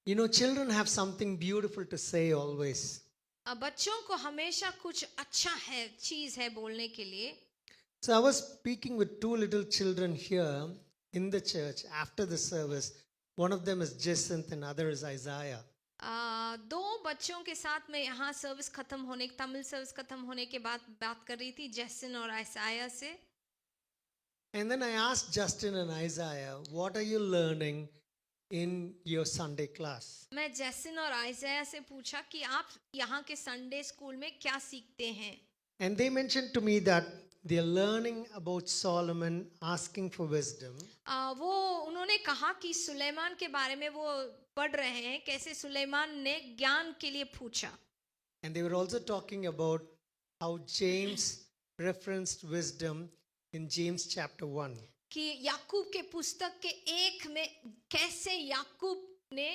You know, children have something beautiful to say always. बच्चों को हमेशा कुछ अच्छा है चीज है बोलने के लिए. So I was speaking with two little children here in the church after the service. One of them is Jacinth and other is Isaiah. दो बच्चों के साथ मैं यहाँ सर्विस खत्म होने तमिल सर्विस खत्म होने के बाद बात कर रही थी जैसन और आयसाया से. And then I asked Justin and Isaiah, what are you learning in your Sunday class? मैं जैसन और आयसाया से पूछा कि आप यहाँ के संडे स्कूल में क्या सीखते हैं. And they mentioned to me that they are learning about Solomon asking for wisdom. वो उन्होंने कहा कि सुलेमान के बारे में वो पढ़ रहे हैं कैसे सुलेमान ने ज्ञान के लिए पूछा. And they were also talking about how James referenced wisdom in James chapter 1. कि याकूब के पुस्तक के 1 में कैसे याकूब ने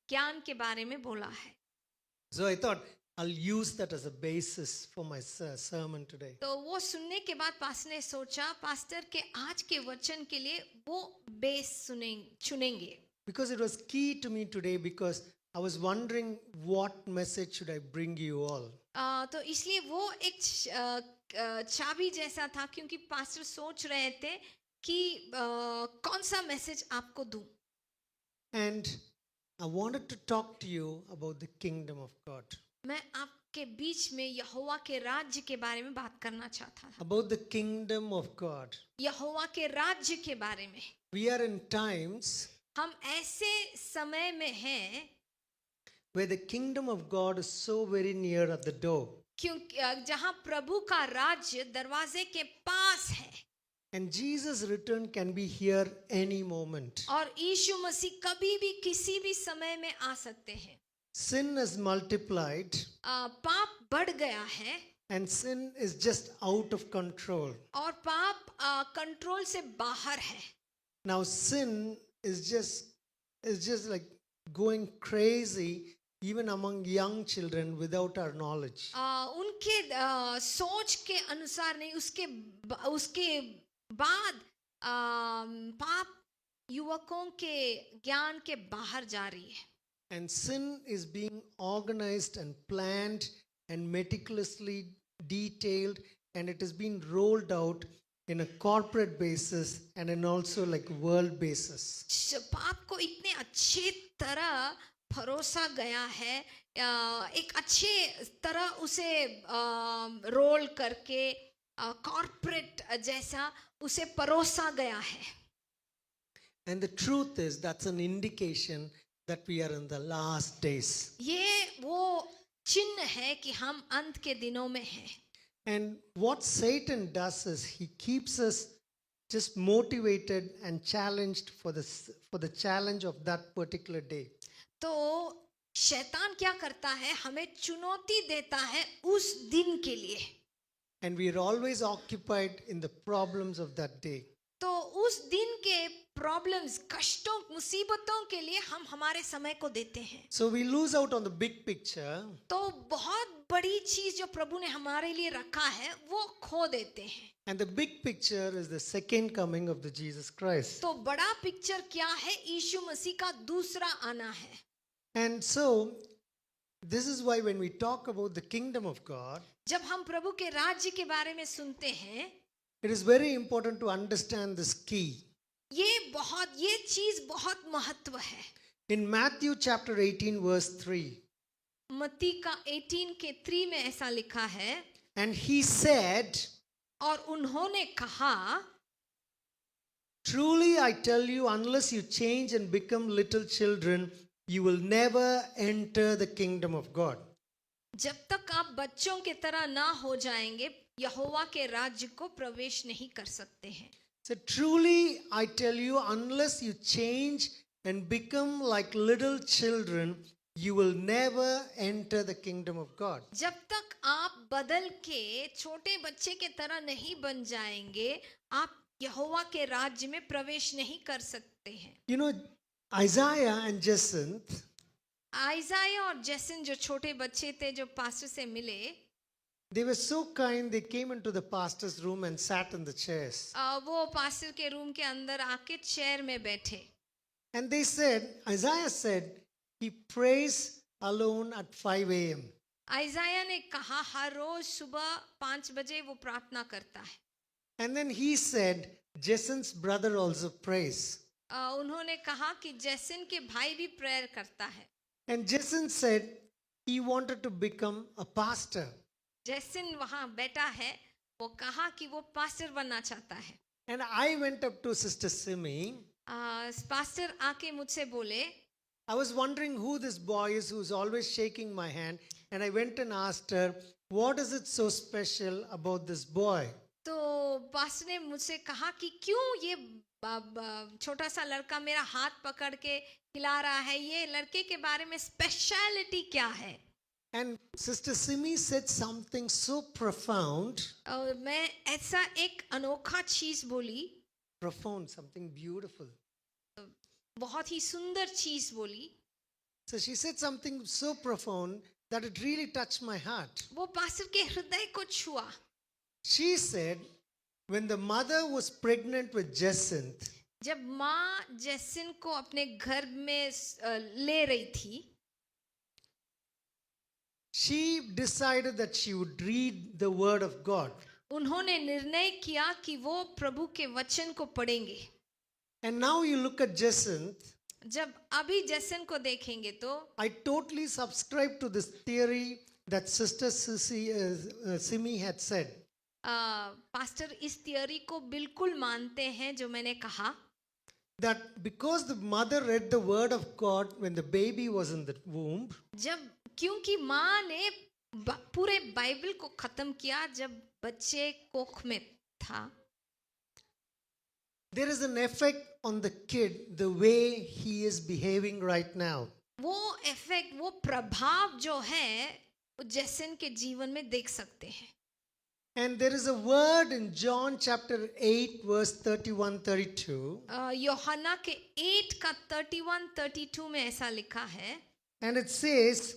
ज्ञान के बारे में बोला है. So I thought I'll use that as a basis for my sermon today. तो वो सुनने के बाद पास्टर ने सोचा पास्टर के आज के वचन के लिए वो बेस चुनेंगे. Because it was key to me today because I was wondering what message should I bring you all. तो इसलिए वो एक चाबी जैसा था क्योंकि पास्टर सोच रहे थे कि कौन सा मैसेज आपको दूं. And I wanted to talk to you about the kingdom of God. मैं आपके बीच में यहोवा के राज्य के बारे में बात करना चाहता था. About the kingdom of God. यहोवा के राज्य के बारे में. We are in times हम ऐसे समय में हैं where the kingdom of God is so very near at the door. क्योंकि जहां प्रभु का राज्य दरवाजे के पास है. And Jesus' return can be here any moment. और यीशु मसीह कभी भी किसी भी समय में आ सकते हैं. Sin is multiplied. पाप बढ़ गया है. And sin is just out of control. और पाप कंट्रोल से बाहर है. Now sin is just like going crazy even among young children without our knowledge. उनके सोच के अनुसार नहीं उसके बाद पाप युवकों के ज्ञान के बाहर जा रही है. And sin is being organized and planned and meticulously detailed, and it is being rolled out in a corporate basis and in also like world basis. पाप को इतने अच्छे तरह परोसा गया है. एक अच्छे तरह उसे रोल करके कॉर्पोरेट जैसा उसे परोसा गया है. And the truth is that's an indication that we are in the last days. ये वो चिन्ह है कि हम अंत के दिनों में हैं. And what Satan does is he keeps us just motivated and challenged for the challenge of that particular day. तो शैतान क्या करता है हमें चुनौती देता है उस दिन के लिए. And we are always occupied in the problems of that day. तो उस दिन के प्रॉब्लम्स कष्टों मुसीबतों के लिए हम हमारे समय को देते हैं. So we lose out on the big picture. तो बहुत बड़ी चीज जो प्रभु ने हमारे लिए रखा है वो खो देते हैं. And the big picture is the second coming of the Jesus Christ. तो बड़ा पिक्चर क्या है यीशु मसीह का दूसरा आना है. And so this is why when we talk about the kingdom of God, जब हम प्रभु के राज्य के बारे में सुनते हैं it is very important to understand this key. ये चीज बहुत महत्व है. In Matthew chapter 18 verse 3. मत्ती का 18 के 3 में ऐसा लिखा है. And he said, और उन्होंने कहा, truly I tell you, unless you change and become little children, you will never enter the kingdom of God. जब तक आप बच्चों के तरह ना हो जाएंगे यहोवा के राज्य को प्रवेश नहीं कर सकते हैं. So truly I tell you, unless you change and become like little children, you will never enter the kingdom of God. जब तक आप बदल के छोटे बच्चे के तरह नहीं बन जाएंगे आप यहोवा के राज्य में प्रवेश नहीं कर सकते हैं. You know, Isaiah and Jacinth, आइजाया और जैसन जो छोटे बच्चे थे जो पास्टर से मिले, they were so kind, they came into the pastor's room and sat in the chairs. वो पास्टर के रूम के अंदर आके चेयर में बैठे. And they said, Isaiah said, he prays alone at 5 a.m. आइजाया ने कहा हर रोज सुबह 5 बजे वो प्रार्थना करता है. And then he said, Jason's brother also prays. उन्होंने कहा कि जैसन के भाई भी प्रेयर करता है. And Jason said he wanted to become a pastor. जैसन वहाँ बैठा है, वो कहा कि वो पास्टर बनना चाहता है. And I went up to Sister Simi. Pastor आके मुझसे बोले, I was wondering who this boy is who's always shaking my hand. And I went and asked her, what is it so special about this boy? तो pastor ने मुझसे कहा कि क्यों ये छोटा सा लड़का मेरा हाथ पकड़ के हिला रहा है, ये लड़के के बारे में स्पेशलिटी क्या है. And Sister Simi said something so profound. और मैं ऐसा एक अनोखा चीज बोली, Profound, something beautiful. बहुत ही सुंदर चीज बोली. So she said something so profound that it really touched my heart. वो पास्टर के हृदय को छुआ. She said, when the mother was pregnant with Jacinth, जब माँ जैसिन को अपने घर में ले रही थी, she decided that she would read the word of God. उन्होंने निर्णय किया कि वो प्रभु के वचन को पढ़ेंगे. And now you look at Jacinth. जब अभी जैसन को देखेंगे तो I totally subscribe to this theory that Sister Simi had said. Pastor इस थियरी को बिल्कुल मानते हैं जो मैंने कहा, That because the mother read the word of God when the baby was in the womb, जब क्योंकि माँ ने पूरे बाइबल को खत्म किया जब बच्चे कोख में था, there is an effect on the kid the way he is behaving right now. वो इफेक्ट, वो प्रभाव जो है वो जैसन के जीवन में देख सकते हैं. And there is a word in John chapter 8 verse 31-32. यूहन्ना के 8 का 31-32 में ऐसा लिखा है. And it says,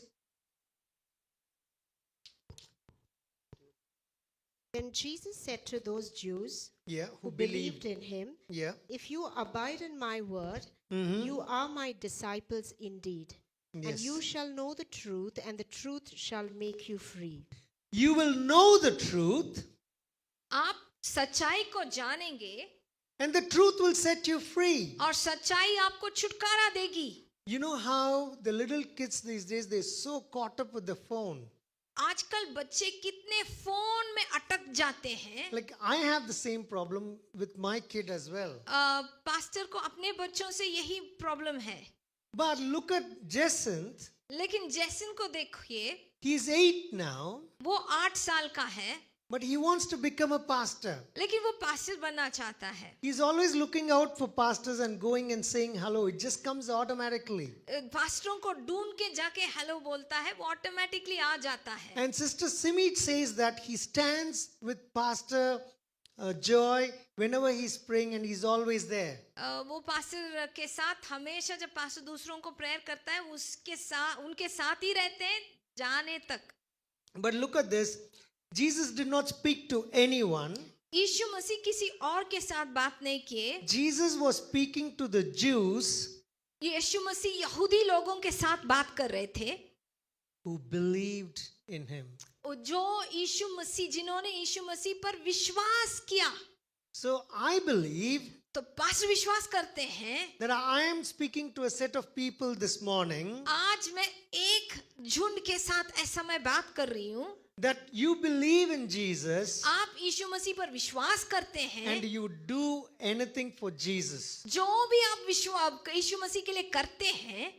Then Jesus said to those Jews who who believed in him, Yeah. if you abide in my word, Mhm. you are my disciples indeed. And Yes. you shall know the truth, and the truth shall make you free. You will know the truth, आप सच्चाई को जानेंगे and the truth will set you free. और सच्चाई आपको छुटकारा देगी. You know how the little kids these days, they're so caught up with the phone. आजकल बच्चे कितने फोन में अटक जाते हैं. Like I have the same problem with my kid as well. Pastor को अपने बच्चों से यही प्रॉब्लम है. But look at Jacinth. लेकिन जैसन को देखिए, He's 8 now, वो 8 साल का है, but he wants to become a pastor. लेकिन वो पास्टर बनना चाहता है. He's always looking out for pastors and going and saying hello. It just comes automatically. पास्टरों को ढूंढ के जाके हेलो बोलता है, वो ऑटोमेटिकली आ जाता है. And Sister Simi says that he stands with Pastor Joy whenever he's praying and he's always there. वो पास्टर के साथ हमेशा जब पास्टर दूसरों को प्रेयर करता है उसके साथ उनके साथ ही रहते हैं जाने तक. But look at this. Jesus did not speak to anyone. यीशु मसीह किसी और के साथ बात नहीं किए. Jesus was speaking to the Jews यीशु मसीह यहूदी लोगों के साथ बात कर रहे थे who believed in him. जो यीशु मसीह, जिन्होंने यीशु मसीह पर विश्वास किया. So I believe तो पास्टर विश्वास करते हैं that I am speaking to a set of people this morning आज मैं एक झुंड के साथ ऐसा मैं बात कर रही हूँ. that you believe in Jesus आप यीशु मसीह पर विश्वास करते हैं, and you do anything for Jesus. जो भी आप विश्वास यीशु मसीह के लिए करते हैं,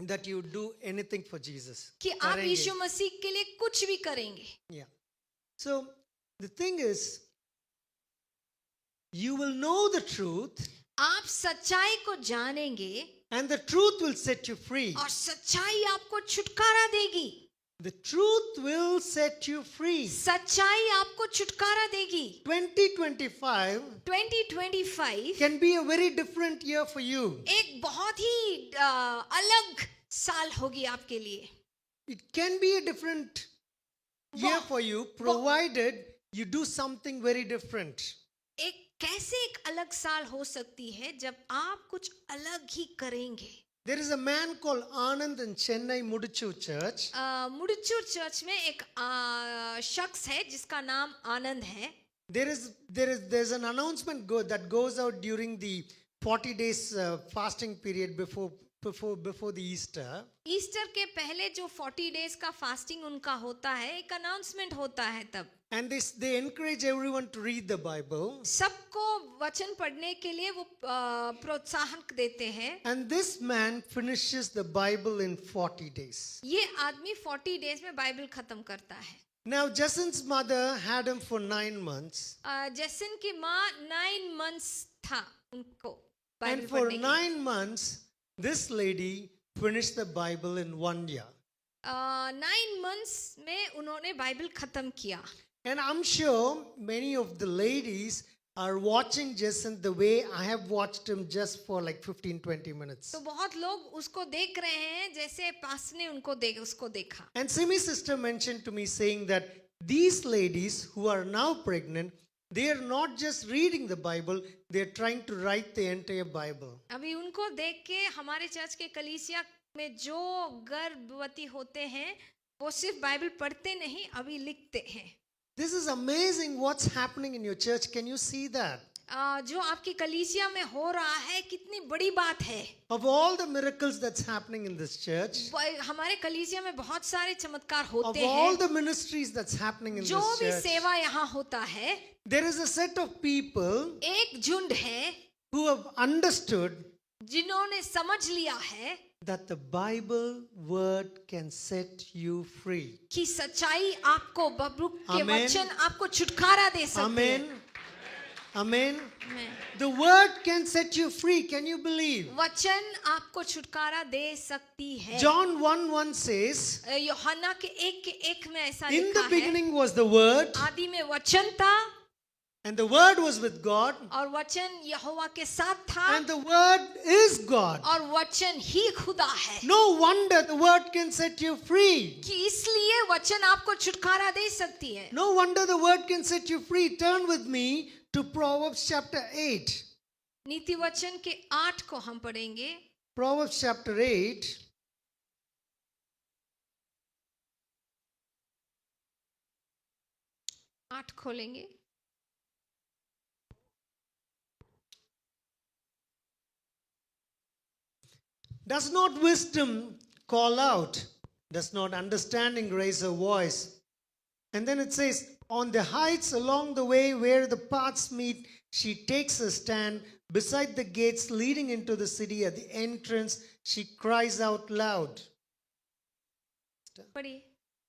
That you do anything for Jesus. कि आप करेंगे. यीशु मसीह के लिए कुछ भी करेंगे. Yeah. So the thing is, you will know the truth आप सच्चाई को जानेंगे and the truth will set you free. और सच्चाई आपको छुटकारा देगी. The truth will set you free. सच्चाई आपको छुटकारा देगी. 2025 2025 can be a very different year for you. एक बहुत ही अलग साल होगी आपके लिए. It can be a different year for you provided you do something very different. एक कैसे एक अलग साल हो सकती है जब आप कुछ अलग ही करेंगे. There is a man called Anand in Chennai Mudichu Church. Mudichur church में एक शख्स है जिसका नाम आनंद है. There's an announcement that goes out during the 40 days fasting period before the Easter. Easter के पहले जो 40 डेज का फास्टिंग उनका होता है, एक अनाउंसमेंट होता है तब. And they encourage everyone to read the Bible. सबको वचन पढ़ने के लिए वो प्रोत्साहन देते हैं. And this man finishes the Bible in 40 days. ये आदमी 40 डेज में बाइबल खत्म करता है. Now, Jacin's mother had him for 9 months. जैसन की माँ 9 months था उनको बाइबल And for पढ़ने के लिए. 9 months, this lady finished the Bible in 1 year. 9 months में उन्होंने बाइबल खत्म किया. And I'm sure many of the ladies are watching Jason the way I have watched him just for like 15-20 minutes. तो बहुत लोग उसको देख रहे हैं जैसे पास ने उसको देखा. And Simi's sister mentioned to me saying that these ladies who are now pregnant, they are not just reading the Bible, they are trying to write the entire Bible. अभी उनको देख के हमारे चर्च के कलीसिया में जो गर्भवती होते हैं वो सिर्फ बाइबल पढ़ते नहीं, अभी लिखते हैं. This is amazing what's happening in your church. Can you see that? जो आपकी कलीसिया में हो रहा है कितनी बड़ी बात है. Of all the miracles that's happening in this church, हमारे कलीसिया में बहुत सारे चमत्कार of होते all हैं. the ministries that's happening in जो this भी church, सेवा यहाँ होता है, there is a set of people एक झुंड है who have understood जिन्होंने समझ लिया है that the Bible word can set you free. कि सच्चाई आपको बबरू के Amen. वचन आपको छुटकारा दे सकते Amen. हैं. Amen. Amen. The word can set you free. Can you believe? वचन आपको छुटकारा दे सकती है. John 1:1 says, यूहन्ना के 1:1 में ऐसा in लिखा the है, beginning was the word, आदि में वचन था and the word was with God, और वचन यहोवा के साथ था and the word is God. और वचन ही खुदा है. No wonder the word can set you free. कि इसलिए वचन आपको छुटकारा दे सकती है. No wonder the word can set you free. Turn with me to Proverbs chapter 8. नीति वचन के 8 को हम पढ़ेंगे. Proverbs chapter 8. आठ खोलेंगे. Does not wisdom call out? Does not understanding raise her voice? And then it says, on the heights along the way where the paths meet, she takes a stand. Beside the gates leading into the city at the entrance, she cries out loud. पढ़िए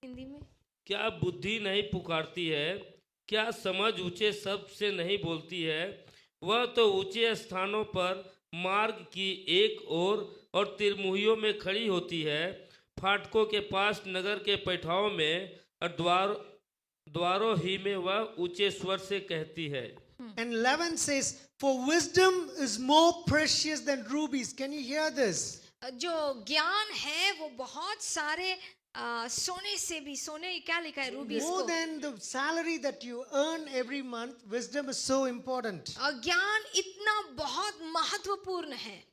हिंदी में. क्या बुद्धि नहीं पुकारती है? क्या समझ ऊंचे शब्द से नहीं बोलती है? वह तो ऊंचे स्थानों पर मार्ग की एक ओर और तिरमुहियों में खड़ी होती है, फाटकों के पास नगर के पैठाओं में और द्वारों ही में वह ऊंचे स्वर से कहती है. And 11 says, for wisdom is more precious than rubies. Can you hear this? जो ज्ञान है वो बहुत सारे सोने से भी, सोने क्या लिखा है, रूबीज More को. than the salary that you earn every month, wisdom is so important. ज्ञान इतना बहुत महत्वपूर्ण है.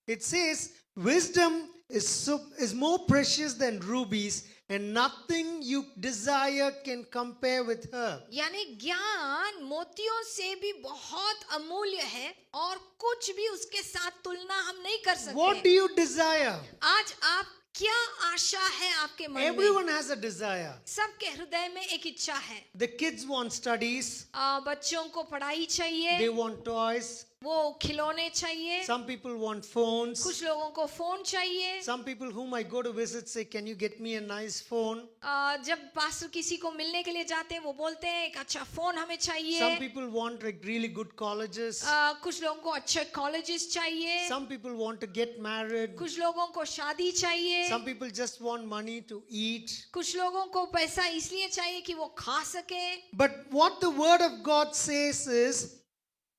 It says, wisdom is more precious than rubies, and nothing you desire can compare with her. यानी ज्ञान मोतियों से भी बहुत अमूल्य है और कुछ भी उसके साथ तुलना हम नहीं कर सकते. What do you desire? आज आप क्या आशा है आपके मन में? Everyone has a desire. सबके हृदय में एक इच्छा है. The kids want studies, बच्चों को पढ़ाई चाहिए, they want toys, वो खिलौने चाहिए, some people want phones. कुछ लोगों को फोन चाहिए. Some people whom I go to visit say, can you get me a nice phone? जब पास्टर किसी को मिलने के लिए जाते हैं वो बोलते हैं एक अच्छा फोन हमें Some चाहिए. people want like really good colleges. कुछ लोगों को अच्छे कॉलेजेस चाहिए, Some people want to get married. कुछ लोगों को शादी चाहिए, Some people just want money to eat. कुछ लोगों को पैसा इसलिए चाहिए कि वो खा सके. But what the word of God says is,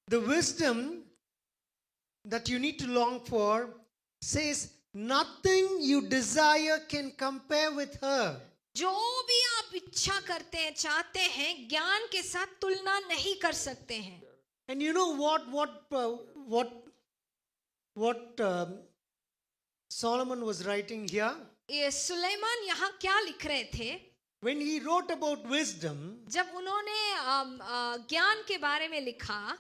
the wisdom that you need to long for says, nothing you desire can compare with her. जो भी आप इच्छा करते हैं, चाहते हैं, ज्ञान के साथ तुलना नहीं कर सकते हैं. And you know what Solomon was writing here, ये सुलेमान यहाँ क्या लिख रहे थे? when he wrote about wisdom, जब उन्होंने ज्ञान के बारे में लिखा,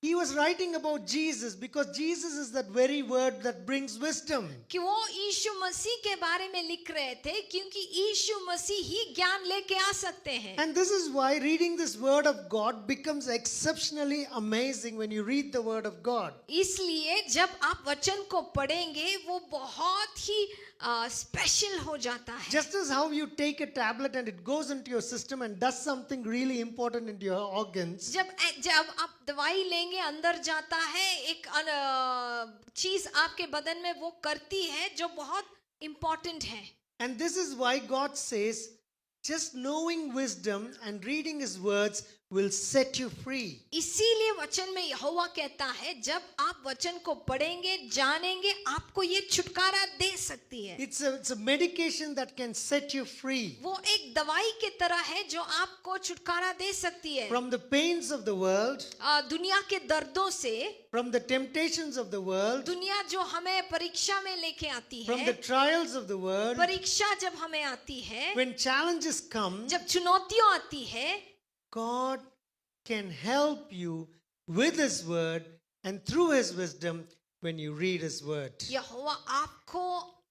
he was writing about Jesus because Jesus is that very word that brings wisdom. कि वो यीशु मसीह के बारे में लिख रहे थे, क्योंकि यीशु मसीह ही ज्ञान लेके आ सकते हैं। And this is why reading this word of God becomes exceptionally amazing when you read the word of God. इसलिए जब आप वचन को पढ़ेंगे वो बहुत ही स्पेशल हो जाता है। Just as how you take a tablet and it goes into your system and does something really important into your organs, जब आप दवाई लेंगे अंदर जाता है, एक चीज आपके बदन में वो करती है जो बहुत इम्पोर्टेंट है। and this is why God says, just knowing wisdom and reading his words will set you free. इसीलिए वचन में यहोवा कहता है, जब आप वचन को पढ़ेंगे, जानेंगे, आपको ये छुटकारा दे सकती है। It's a medication that can set you free वो एक दवाई के तरह है जो आपको छुटकारा दे सकती है from the pains of the world, दुनिया के दर्दों से, from the temptations of the world, दुनिया जो हमें परीक्षा में लेके आती from है, the trials of the world. परीक्षा जब हमें आती है, When challenges come, जब चुनौतियां आती है, God can help you with his word and through his wisdom when you read his word. यहोवा आपको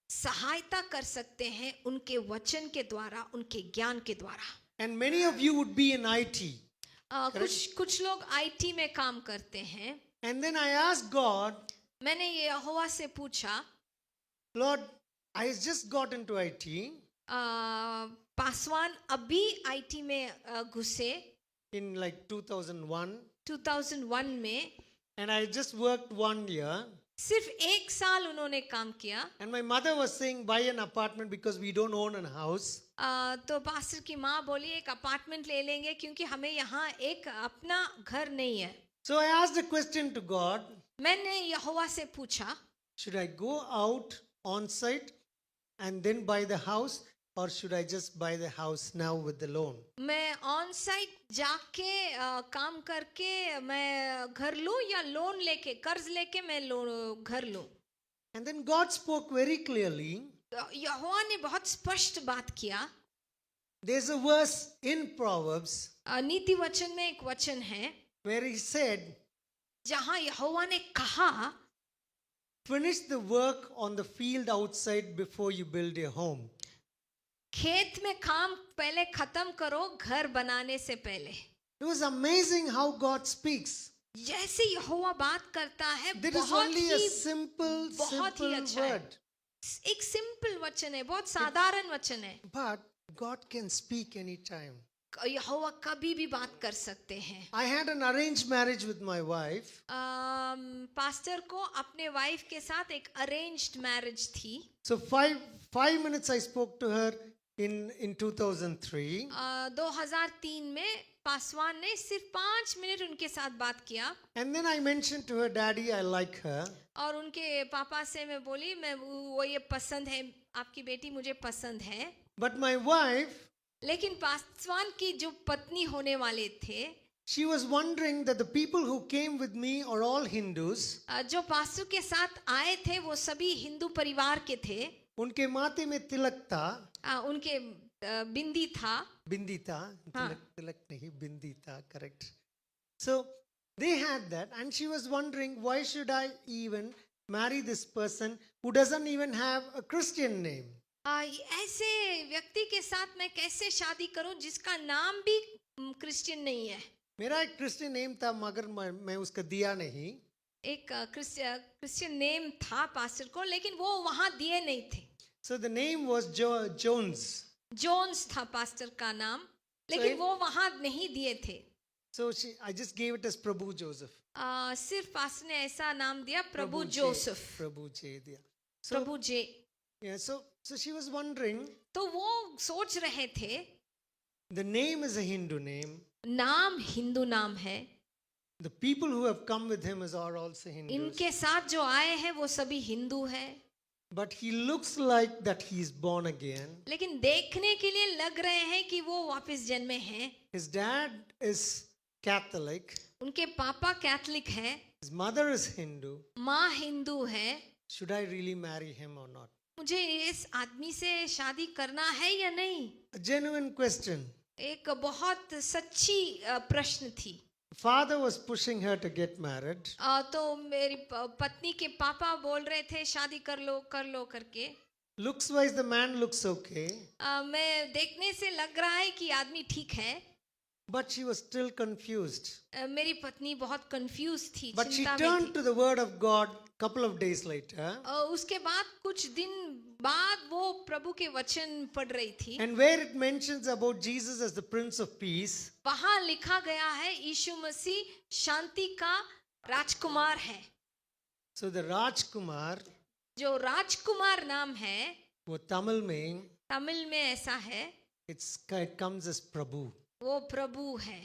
सहायता कर सकते हैं उनके वचन के द्वारा, उनके ज्ञान के द्वारा। And many of you would be in IT. कुछ लोग आईटी में काम करते हैं। And then I asked God, मैंने ये यहोवा से पूछा, Lord, I just got into IT Paswan अभी आईटी में घुसे in like 2001 2001 में, and I just worked 1 year. सिर्फ 1 साल उन्होंने काम किया। And my mother was saying, buy an apartment because we don't own a house. तो पास्टर की माँ बोली एक अपार्टमेंट ले लेंगे क्योंकि हमें यहाँ एक अपना घर नहीं है। So I asked a question to God, मैंने यहोवा से पूछा, should I go out on site and then buy the house, or should I just buy the house now with the loan? मैं ऑन साइट जाके काम करके मैं घर लूं या लोन लेके, कर्ज लेके मैं घर लूं? And then God spoke very clearly. यहोवा ने बहुत स्पष्ट बात किया। There's a verse in Proverbs नीति वचन में एक वचन है where he said, जहां यहोवा ने कहा, finish the work on the field outside before you build your home. खेत में काम पहले खत्म करो घर बनाने से पहले। It was amazing how God speaks. जैसे यहोवा बात करता है, There is बहुत only a ही simple अच्छा है। word. एक सिंपल वचन है, बहुत साधारण वचन है, But God can speak anytime. यहोवा कभी भी बात कर सकते हैं। I had an arranged marriage with my wife. Pastor को अपने वाइफ के साथ एक अरेंज्ड मैरिज थी। So five minutes I spoke to her in 2003. 2003 में पासवान ने सिर्फ 5 मिनट उनके साथ बात किया। And then I mentioned to her, Daddy, I like her. और उनके पापा से मैं बोली, मैं वो ये पसंद है, आपकी बेटी मुझे पसंद है। But my wife, लेकिन पासवान की जो पत्नी होने वाले थे, she was wondering that the people who came with me are all Hindus. जो पास्टर के साथ आए थे वो सभी हिंदू परिवार के थे। उनके माथे में तिलक था, उनके बिंदी था, बिंदी था, हाँ। तिलक नहीं, बिंदी था, correct. So they had that, and she was wondering, why should I even marry this person who doesn't even have a Christian name? ऐसे व्यक्ति के साथ मैं कैसे शादी करूं जिसका नाम भी क्रिश्चियन नहीं है। मेरा एक क्रिश्चियन नेम था मगर मैं उसका दिया नहीं। एक क्रिश्चियन नेम था पास्टर को, लेकिन वो वहां दिए नहीं थे। So the name was Jones. Jones था पास्टर का नाम, लेकिन वो वहां नहीं दिए थे। So I just gave it as Prabhu Joseph. सिर्फ पास्टर ने ऐसा नाम दिया, प्रभु जोसेफ, Prabhu J दिया। So Prabhu J. yeah, so she was wondering. तो वो सोच रहे थे, The name is a Hindu name. नाम हिंदू नाम है, The people who have come with him are also Hindus. इनके साथ जो आए हैं वो सभी हिंदू हैं, But he looks like that he is born again. लेकिन देखने के लिए लग रहे हैं कि वो वापस जन्मे हैं। His dad is Catholic. उनके पापा कैथलिक है, His mother is Hindu. माँ हिंदू है। should I really marry him or not? मुझे इस आदमी से शादी करना है या नहीं? A genuine question. एक बहुत सच्ची प्रश्न थी. Father was pushing her to get married. तो मेरी पत्नी के पापा बोल रहे थे शादी कर लो करके. Looks wise, the man looks okay, मैं देखने से लग रहा है कि आदमी ठीक है. but she was still confused. मेरी पत्नी बहुत कंफ्यूज थी, But she चिंता में turned थी. to the word of God couple of days later. उसके बाद कुछ दिन बाद वो प्रभु के वचन पढ़ रही थी. And where it mentions about Jesus as the Prince of Peace, वहां लिखा गया है यीशु मसीह शांति का राजकुमार है. so the Rajkumar, जो राजकुमार नाम है वो Tamil में, तमिल में ऐसा है, it comes as Prabhu. वो प्रभु है.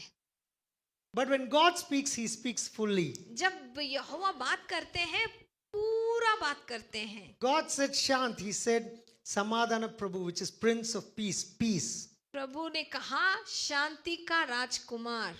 But when God speaks, He speaks fully. जब यहोवा बात करते हैं पूरा बात करते हैं. God said Shant, He said Samadhana Prabhu, which is Prince of Peace, peace. प्रभु ने कहा शांति का राजकुमार.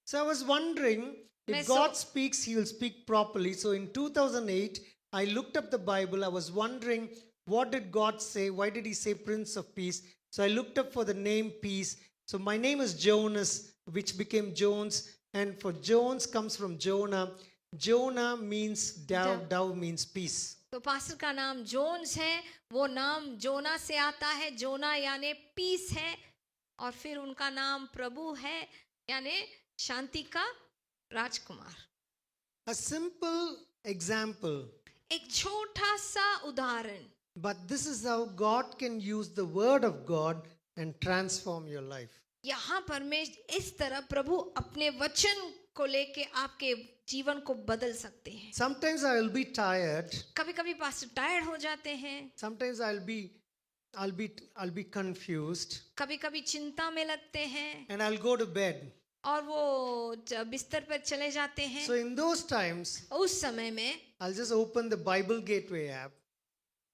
So I was wondering, मैं if God speaks, He will speak properly. So in 2008, I looked up the Bible. I was wondering, what did God say? Why did He say Prince of Peace? So I looked up for the name Peace. So my name is Jonas, which became Jones. And for Jones comes from Jonah. Jonah means dove, dove means peace. तो pastor का नाम Jones है, वो नाम जोना से आता है. जोना यानी पीस है, और फिर उनका नाम प्रभु है यानी शांति का राजकुमार. A simple example. एक छोटा सा उदाहरण, But this is how God can use the word of God and transform your life. यहाँ पर मैं इस तरह प्रभु अपने वचन को लेके आपके जीवन को बदल सकते हैं. Sometimes I will be tired. कभी कभी पास्टर टायर्ड हो जाते हैं, Sometimes I'll be confused, कभी कभी चिंता में लगते हैं, and I'll go to bed. और वो बिस्तर पर चले जाते हैं. So in those times, उस समय में I'll just open the Bible Gateway app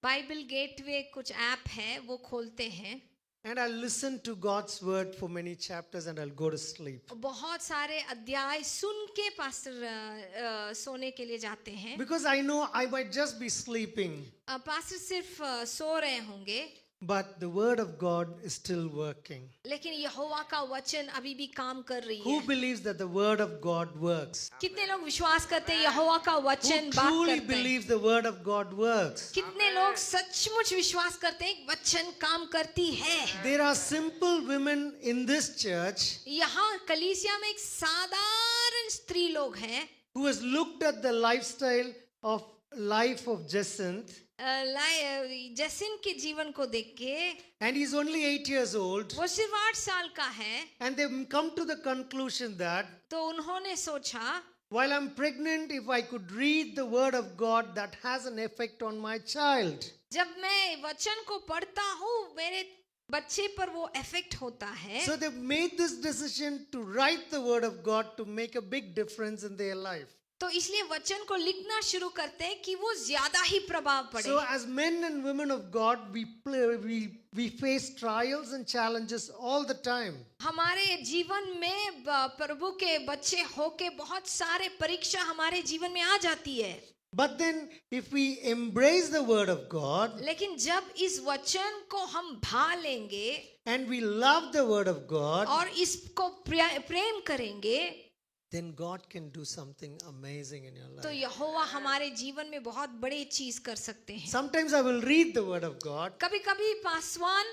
Bible gateway कुछ ऐप है, वो खोलते हैं and I'll listen to God's word for many chapters and I'll go to sleep. बहुत सारे अध्याय सुन के पास्टर सोने के लिए जाते हैं. Because I know I might just be sleeping, pastor सिर्फ सो रहे होंगे, but the word of God is still working. लेकिन यहोवा का वचन अभी भी काम कर रही Who है. believes that the word of God works? कितने लोग विश्वास करते हैं यहोवा का Who वचन बात truly करते हैं? believes the word of God works? कितने लोग सचमुच विश्वास करते हैं वचन काम करती है? There are simple women in this church यहाँ कलीसिया में एक साधारण स्त्री लोग हैं, who has looked at the lifestyle of life of Jacinth, जसिन के जीवन को देख के, and he's only 8 years old, वो सिर्फ 8 साल का है, and they've come to the conclusion that तो उन्होंने सोचा while I'm pregnant, if I could read the word of God, that has an effect on my child. जब मैं वचन को पढ़ता हूँ मेरे बच्चे पर वो इफेक्ट होता है. So they've made this decision to write the word of God to make a big difference in their life. तो इसलिए वचन को लिखना शुरू करते हैं कि वो ज्यादा ही प्रभाव पड़े. So as men and women of God, we face trials and challenges all the time. हमारे जीवन में प्रभु के बच्चे होके बहुत सारे परीक्षा हमारे जीवन में आ जाती है. But then if we embrace the word of God लेकिन जब इस वचन को हम भा लेंगे and we love the word of God, और इसको प्रेम करेंगे, then God can do something amazing in your तो life. यहोवा हमारे जीवन में बहुत बड़ी चीज कर सकते हैं. Sometimes I will read the word of God. कभी कभी पासवान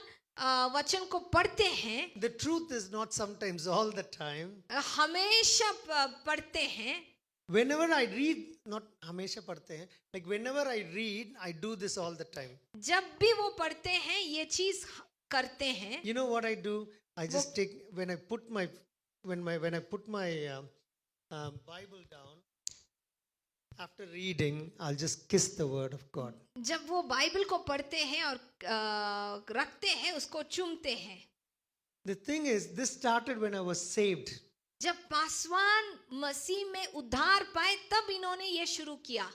वचन को पढ़ते हैं, The truth is not sometimes all the time. हमेशा पढ़ते हैं. Whenever I read, not hamesha padhte hain, like whenever I read, I do this all the time. जब भी वो पढ़ते हैं ये चीज करते हैं. You know what I do? I just take, when I put my Bible down, after reading, I'll just kiss the word of God. जब वो बाइबल को पढ़ते हैं और रखते हैं, उसको चूमते हैं. The thing is, this started when I was saved. जब पासवान मसीह में उद्धार पाए तब इन्होंने ये शुरू किया.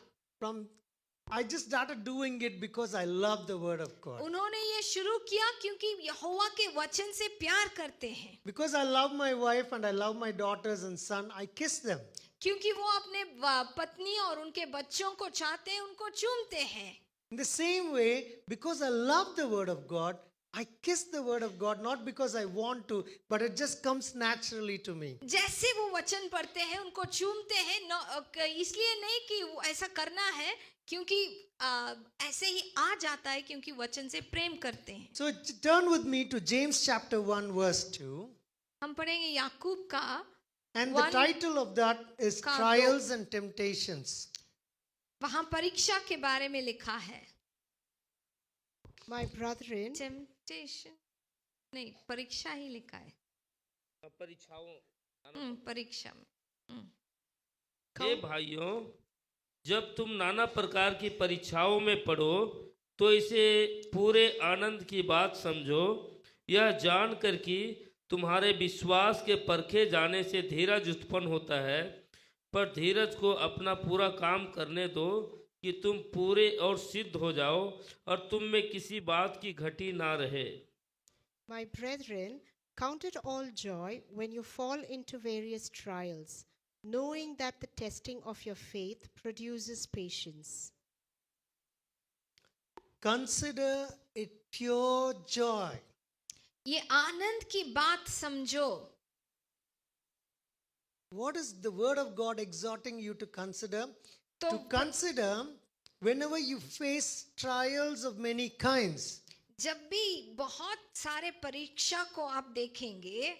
I just started doing it because I love the word of God. उन्होंने ये शुरू किया क्योंकि यहोवा के वचन से प्यार करते हैं. Because I love my wife and I love my daughters and son, I kiss them. क्योंकि वो अपने पत्नी और उनके बच्चों को चाहते हैं, उनको चूमते हैं। In the same way, because I love the Word of God, I kiss the Word of God not because I want to, but it just comes naturally to me. जैसे वो वचन पढ़ते हैं उनको चूमते हैं, इसलिए नहीं कि वो ऐसा करना है, क्योंकि ऐसे ही आ जाता है, क्योंकि वचन से प्रेम करते हैं। So turn with me to James chapter 1 verse 2. हम पढ़ेंगे याकूब का, And the One title of that is का Trials and Temptations. वहां परीक्षा के बारे में लिखा है। My brethren, टेम्पटेशन नहीं, परीक्षा ही लिखा है। परीक्षाओं परीक्षा में हे भाइयों, जब तुम नाना प्रकार की परीक्षाओं में पड़ो तो इसे पूरे आनंद की बात समझो, यह जानकर कि तुम्हारे विश्वास के परखे जाने से धीरज उत्पन्न होता है। पर धीरज को अपना पूरा काम करने दो कि तुम पूरे और सिद्ध हो जाओ और तुम में किसी बात की घटी ना रहे। my brethren, count it all joy when you fall into various trials, knowing that the testing of your faith produces patience. Consider it pure joy. ये आनंद की बात समझो। What is the Word of God exhorting you to consider? तो To consider whenever you face trials of many kinds. जब भी बहुत सारे परीक्षा को आप देखेंगे,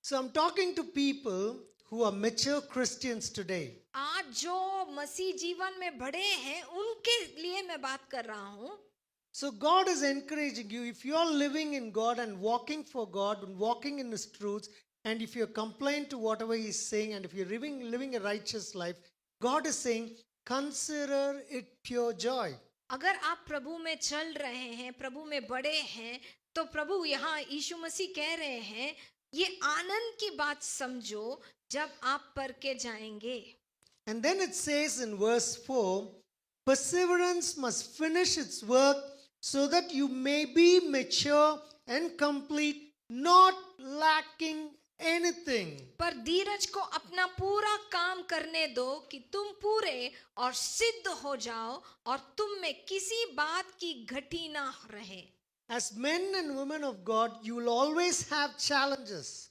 So I'm talking to people who are mature Christians today. आज जो मसीह जीवन में बड़े हैं उनके लिए मैं बात कर रहा हूँ। So God is encouraging you, if you're living in God and walking for God and walking in His truths, and if you're compliant to whatever He's saying, and if you're living a righteous life, God is saying, consider it pure joy. अगर आप प्रभु में चल रहे हैं, प्रभु में बड़े हैं, तो प्रभु यहाँ यीशु मसीह कह रहे हैं, ये आनंद की बात समझो जब आप परखे जाएंगे। And then it says in verse 4, perseverance must finish its work so that you may be mature and complete, not lacking anything. पर धीरज को अपना पूरा काम करने दो कि तुम पूरे और सिद्ध हो जाओ और तुम में किसी बात की घटी ना रहे। As men and women of God, you will always have challenges.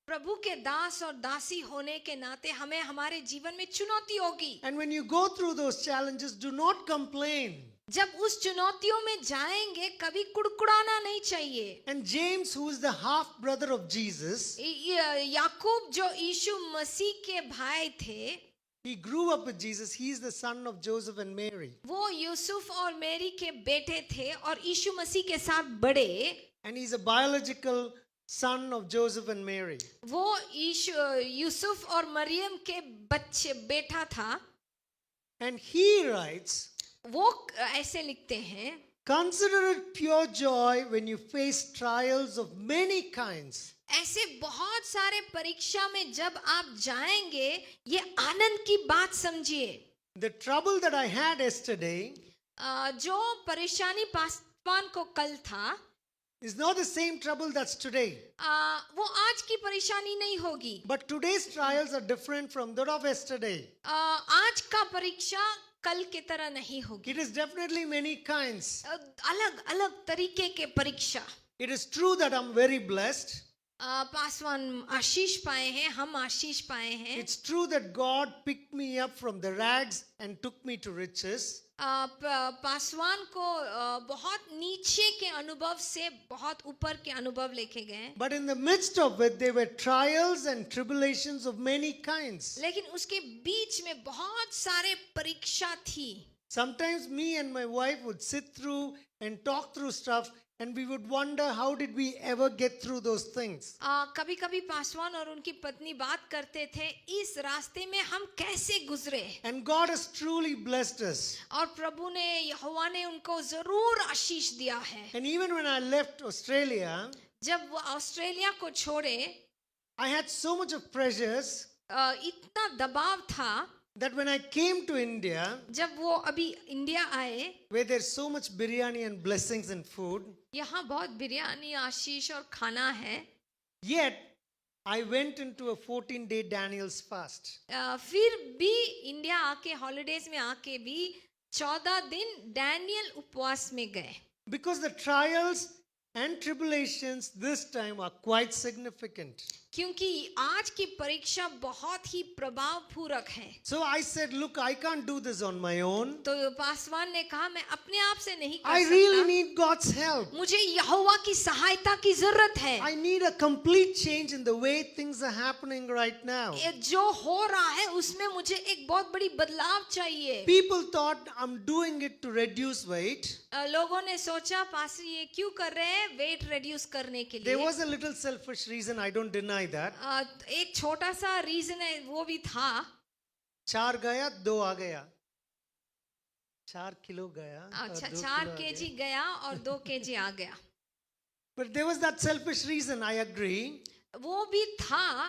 प्रभु के दास और दासी होने के नाते हमें हमारे जीवन में चुनौती होगी। And when you go through those challenges, do not complain. जब उस चुनौतियों में जाएंगे कभी कुड़कुड़ाना नहीं चाहिए। And James, who is the half brother of Jesus, याकूब जो यीशु मसीह के भाई थे, he grew up with Jesus. He is the son of Joseph and Mary. वो यूसुफ और मेरी के बेटे थे और यीशु मसीह के साथ बड़े। And he's a biological son of Joseph and Mary. वो यूसुफ और मरियम के बच्चे बेटा था। And he writes, वो ऐसे लिखते हैं, consider it pure joy when you face trials of many kinds. ऐसे बहुत सारे परीक्षा में जब आप जाएंगे, ये आनंद की बात समझिए। The trouble that I had yesterday जो परेशानी पासवान को कल था, is not the same trouble that's today. वो आज की परेशानी नहीं होगी। But today's trials are different from that of yesterday. आज का परीक्षा कल की तरह नहीं होगी। It is definitely many kinds. अलग अलग तरीके के परीक्षा। It is true that I'm very blessed. Paswan आशीष पाए हैं, हम आशीष पाए हैं। It's true that God picked me up from the rags and took me to riches. Paswan को बहुत नीचे के अनुभव से बहुत ऊपर के अनुभव लेके गए। But in the midst of it, there were trials and tribulations of many kinds. लेकिन उसके बीच में बहुत सारे परीक्षा थी। Sometimes me and my wife would sit through and talk through stuff, and we would wonder how did we ever get through those things. कभी कभी पासवान और उनकी पत्नी बात करते थे, इस रास्ते में हम कैसे गुजरे। And God has truly blessed us. और प्रभु ने, यहोवा ने उनको जरूर आशीष दिया है। And even when I left Australia, जब वो ऑस्ट्रेलिया को छोड़े, I had so much of pressures इतना दबाव था, that when I came to India, जब वो अभी इंडिया आए, where there's so much biryani and blessings and food, यहाँ बहुत बिरयानी, आशीष और खाना है, yet I went into a 14-day Daniel's fast. फिर भी इंडिया आके हॉलीडेज में आके भी 14 दिन डैनियल उपवास में गए, Because the trials and tribulations this time are quite significant. क्योंकि आज की परीक्षा बहुत ही प्रभावपूर्वक है। So I said, look, I can't do this on my own. तो पासवान ने कहा मैं अपने आप से नहीं कर I really सकता, need God's help. मुझे यहोवा की सहायता की जरूरत है। I need a complete change in the way things are happening right now. ये जो हो रहा है उसमें मुझे एक बहुत बड़ी बदलाव चाहिए। People thought I'm doing it to reduce weight. लोगों ने सोचा पास्टर ये क्यों कर रहे हैं, वेट रिड्यूस करने के There लिए। was a little selfish reason, I don't deny that. एक छोटा सा रीजन है वो भी था। 4 गया 2 आ गया, 4 किलो गया और अच्छा 2 4 किलो आ केजी गया. गया और 2 केजी आ गया, But there was that selfish reason, I agree. वो भी था।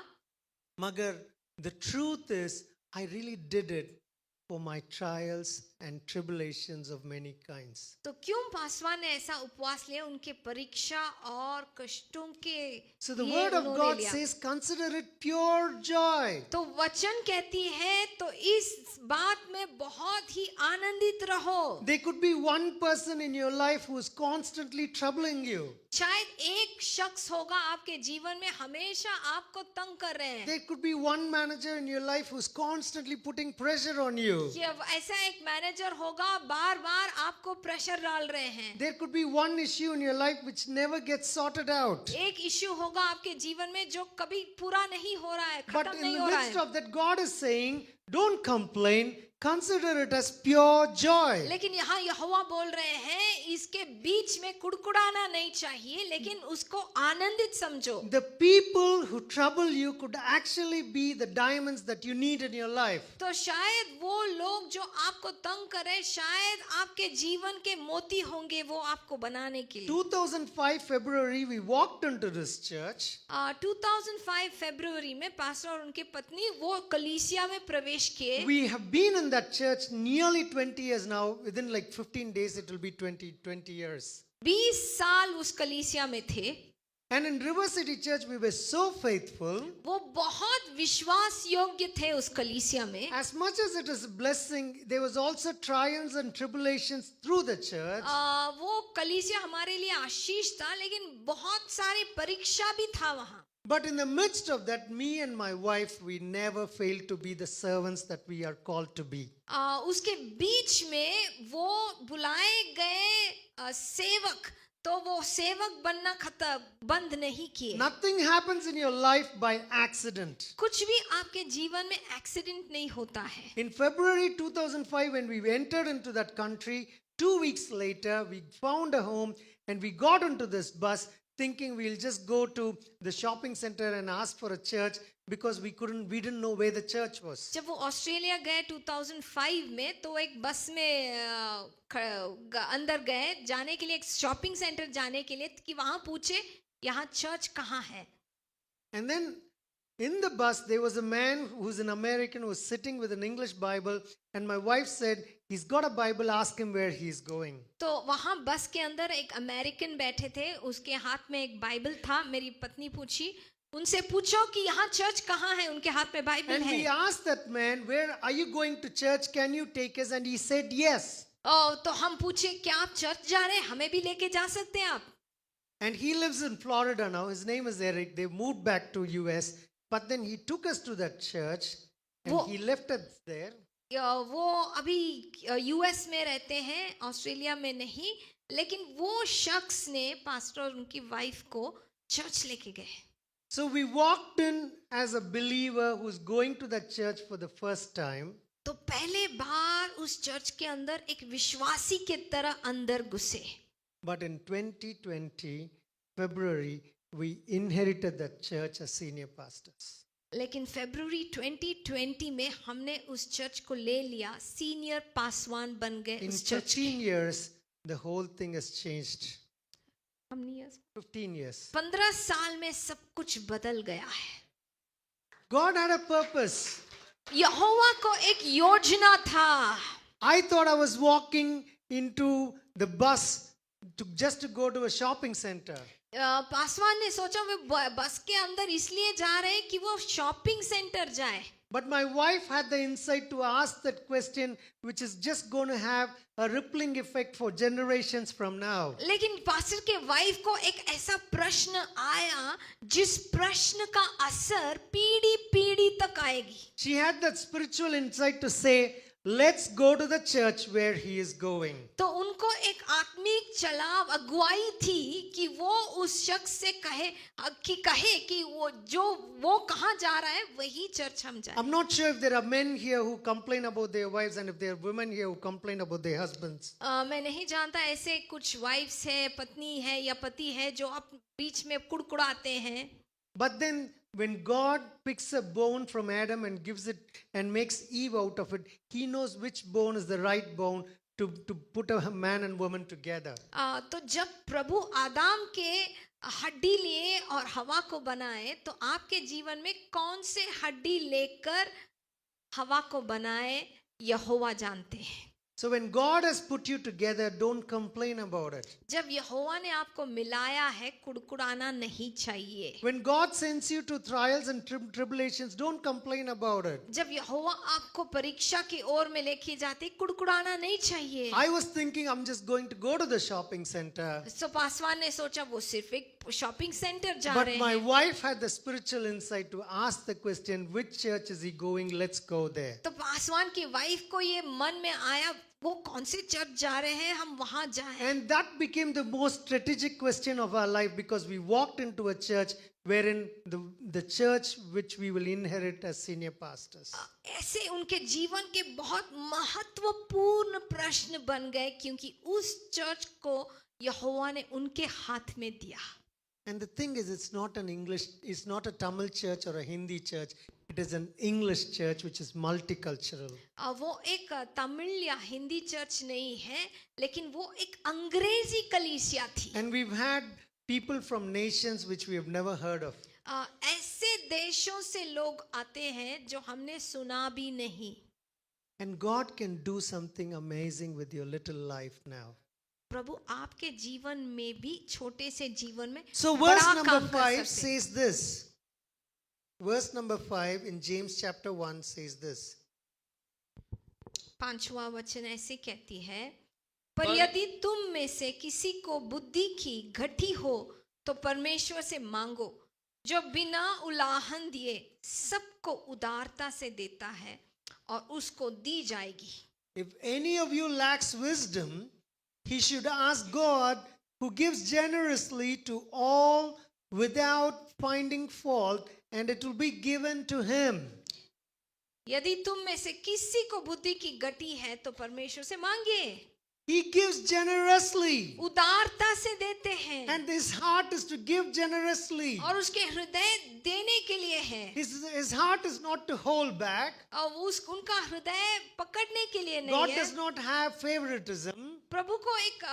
Magar, the truth is, I really did it for my trials and tribulations of many kinds. तो क्यों पासवान ने ऐसा उपवास लिया, उनके परीक्षा और कष्टों के So the लिए word of उन्होंने God लिया। says, consider it pure joy. तो वचन कहती है तो इस बात में बहुत ही आनंदित रहो। There could be one person in your life who is constantly troubling you. शायद एक शख्स होगा आपके जीवन में हमेशा आपको तंग कर रहे हैं। There could be one manager in your life who's constantly putting pressure on you. कि अब ऐसा एक मैनेजर होगा बार बार आपको प्रेशर डाल रहे हैं। There could be one issue in your life which never gets sorted out. एक इश्यू होगा आपके जीवन में जो कभी पूरा नहीं हो रहा है, But खत्म in नहीं the हो रहा midst है। of that, God is saying, don't complain, consider it as pure joy. लेकिन यहाँ यहोवा बोल रहे हैं इसके बीच में कुड़कुड़ाना नहीं चाहिए, लेकिन उसको आनंदित समझो। The people who trouble you could actually be the diamonds that you need in your life. तो शायद वो लोग जो आपको तंग करे शायद आपके जीवन के मोती होंगे वो आपको बनाने के लिए। 2005 February, we walked into this church. 2005 फरवरी में पास्टर और उनकी पत्नी वो कलीसिया में प्रवेश किए। We have been in that church nearly 20 years now. Within like 15 days, it will be 20 years. 20 साल उस कलीसिया में थे। And in River City Church, we were so faithful. वो बहुत विश्वास योग्य थे उस कलीसिया में। As much as it is a blessing, there was also trials and tribulations through the church. वो कलीसिया हमारे लिए आशीष था, लेकिन बहुत सारी परीक्षा भी था वहाँ। But in the midst of that, me and my wife, we never failed to be the servants that we are called to be. उसके बीच में वो बुलाए गए सेवक, तो वो सेवक बनना बंद नहीं किए। Nothing happens in your life by accident. कुछ भी आपके जीवन में एक्सीडेंट नहीं होता है। In February 2005, when we entered into that country, 2 weeks later, we found a home and we got into this bus thinking we'll just go to the shopping center and ask for a church because we didn't know where the church was. जब वो Australia गए 2005 में तो एक बस में अंदर गए जाने के लिए, एक शॉपिंग सेंटर जाने के लिए, कि वहां पूछे यहाँ चर्च कहाँ है। And then in the bus, there was a man who's an American who was sitting with an English Bible, and my wife said, he's got a Bible, ask him where he's going. तो वहां बस के अंदर एक American बैठे थे, उसके हाथ में एक बाइबल था। मेरी पत्नी पूछी, उनसे पूछो कि यहाँ चर्च कहाँ है, उनके हाथ में बाइबल And है। we asked that man, where are you going to church? Can you take us? And he said, yes. तो हम पूछे क्या आप चर्च जा रहे हैं, हमें भी लेके जा सकते हैं आप। And he lives in Florida now. His name is Eric. They moved back to US. But then he took us to that church and he left us there. वो अभी यूएस में रहते हैं, ऑस्ट्रेलिया में नहीं, लेकिन वो शख्स ने पास्टर और उनकी वाइफ को चर्च लेके गए। So we walked in as a believer who's going to that church for the first time. तो पहले बार उस चर्च के अंदर एक विश्वासी के तरह अंदर घुसे। But in 2020, February, we inherited that church as senior pastors. लेकिन फरवरी 2020 में हमने उस चर्च को ले लिया, सीनियर पासवान बन गए In उस church 15 years, the whole thing has changed. के। 15 years. 15 साल में सब कुछ बदल गया है। God had a purpose. यहोवा को एक योजना था। I thought I was walking into the bus just to go to a shopping center. Paswan ने सोचा वे बस के अंदर इसलिए जा रहे हैं कि वो शॉपिंग सेंटर जाए. But my wife had the insight to ask that question, which is just going to have a rippling effect for generations from now. लेकिन पास्टर के वाइफ को एक ऐसा प्रश्न आया जिस प्रश्न का असर पीढ़ी पीढ़ी तक आएगी. She had that spiritual insight to say, let's go to the church where he is going. तो उनको एक आत्मिक चलाव अगुवाई थी कि वो उस शख्स से कहे कि वो कहाँ जा रहा है वही चर्च हम जाए. I'm not sure if there are men here who complain about their wives and if there are women here who complain about their husbands. मैं नहीं जानता ऐसे कुछ वाइफ्स है, पत्नी है या पति है जो आप बीच में कुड़कुड़ाते हैं. But then when God picks a bone from Adam and gives it and makes Eve out of it, he knows which bone is the right bone to put a man and woman together. तो जब प्रभु आदम के हड्डी लिए और हवा को बनाए तो आपके जीवन में कौन से हड्डी लेकर हवा को बनाए यहोवा जानते हैं. So when God has put you together, don't complain about it. जब यहोवा ने आपको मिलाया है कुड़कुड़ाना नहीं चाहिए. When God sends you to trials and tribulations, don't complain about it. जब यहोवा आपको परीक्षा की ओर में लेके जाते कुड़कुड़ाना नहीं चाहिए. I was thinking I'm just going to go to the shopping center. तो पासवान ने सोचा वो सिर्फ एक शॉपिंग सेंटर जा But रहे my हैं. wife had the spiritual insight to ask the question, which church is he going? Let's go there. तो पासवान की वाइफ को ये मन में आया वो कौन से चर्च जा रहे हैं हम वहां जाएं. And that became the most strategic question of our life because we walked into a church wherein the church which we will inherit as senior pastors. ऐसे उनके जीवन के बहुत महत्वपूर्ण प्रश्न बन गए क्योंकि उस चर्च को यहोवा ने उनके हाथ में दिया. And the thing is, it's not a Tamil church or a Hindi church. It is an English church which is multicultural. वो एक तमिल या हिंदी चर्च नहीं है लेकिन वो एक अंग्रेजी कलीसिया थी. And we've had people from nations which we have never heard of. ऐसे देशों से लोग आते हैं जो हमने सुना भी नहीं. And God can do something amazing with your little life now. प्रभु आपके जीवन में भी छोटे से जीवन में So verse बड़ा number काम कर 5 सकते. says this. Verse number 5 in James chapter 1 says this. 5वां वचन ऐसे कहती है, पर यदि तुम में से किसी को बुद्धि की घटी हो तो परमेश्वर से मांगो जो बिना उलाहन दिए सबको उदारता से देता है और उसको दी जाएगी. If any of you lacks wisdom, he should ask God, who gives generously to all without finding fault, and it will be given to him. यदि तुम में से किसी को बुद्धि की घटी है तो परमेश्वर से मांगिए. He gives generously, उदारता से देते हैं and his heart is to give generously. और उसके हृदय देने के लिए है. His heart is not to hold back. और उनका हृदय पकड़ने के लिए God नहीं does है. not have favoritism. प्रभु को एक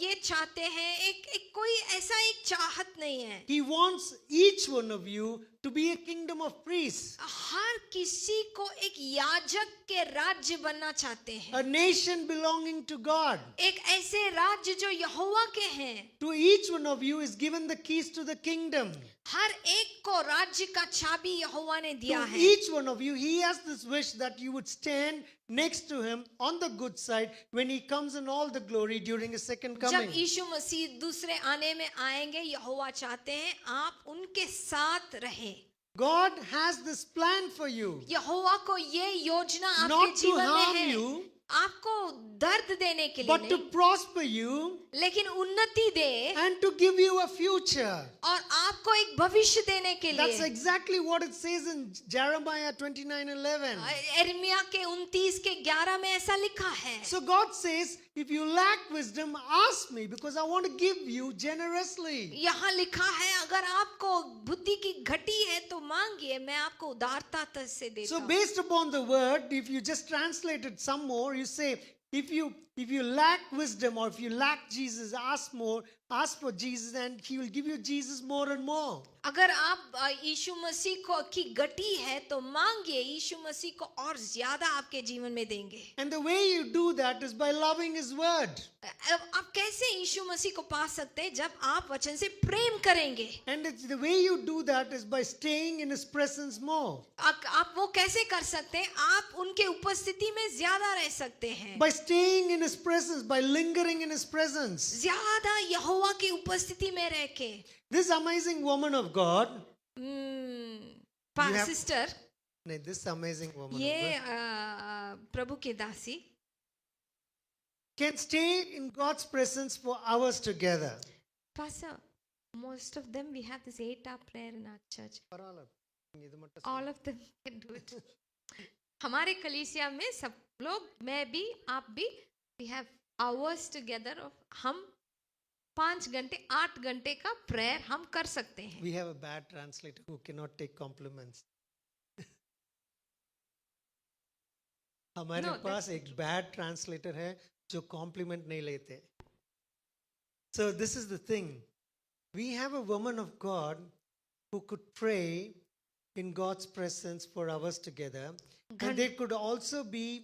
ये चाहते हैं एक कोई ऐसा एक चाहत नहीं है. He wants each one of you to be a kingdom of priests, हर किसी को एक याजक के राज्य बनना चाहते हैं. a nation belonging to God. एक ऐसे राज्य जो यहोवा के हैं. To each one of you is given the keys to the kingdom. हर एक को राज्य का चाबी यहोवा ने दिया To है. each one of you, he has this wish that you would stand next to him on the good side when he comes in all the glory during his second जब coming. यीशु मसीह दूसरे आने में आएंगे यहोवा चाहते हैं आप उनके साथ रहें. God has this plan for you, यहोवा को ये योजना आपके not to जीवन में harm है. you, आपको दर्द देने के लिए but to नहीं, prosper you लेकिन उन्नति दे and to give you a future. और आपको एक भविष्य देने के That's लिए. exactly what it says in Jeremiah 29:11. यिर्मयाह के 29 के 11 में ऐसा लिखा है. So God says, if you lack wisdom, ask me because I want to give you generously. यहाँ लिखा है अगर आपको बुद्धि की घटी है तो मांगिए मैं आपको उदारता से देता So हूँ. based upon the word, if you just translate it some more, you say, if you if you lack wisdom or if you lack Jesus, ask for Jesus, and He will give you Jesus more and more. अगर आप यीशु मसीह को की गति है तो मांगिए, यीशु मसीह को और ज्यादा आपके जीवन में देंगे। And the way you do that is by loving His word. आप कैसे यीशु मसीह को पा सकते हैं? जब आप वचन से प्रेम करेंगे। And the way you do that is by staying in His presence more. आप वो कैसे कर सकते हैं? आप उनके उपस्थिति में ज्यादा रह सकते हैं। By staying in His presence, by lingering in His presence. ज्यादा यहोवा की उपस्थिति में रह के। This amazing woman of God, have- sister, this amazing woman ये of God, प्रभु की दासी can stay in God's presence for hours together. Pastor, most of them we have this 8-hour prayer in our church. All of them can do it. हमारे कलीसिया में सब लोग, मैं भी, आप भी, we have hours together of हम 5 घंटे 8 घंटे का प्रेयर हम कर सकते हैं। We have a bad translator who cannot take compliments. हमारे No, पास that's एक bad translator है जो compliment नहीं लेते. So this is the thing. We have a woman of God who could pray in God's presence for hours together. And there could also be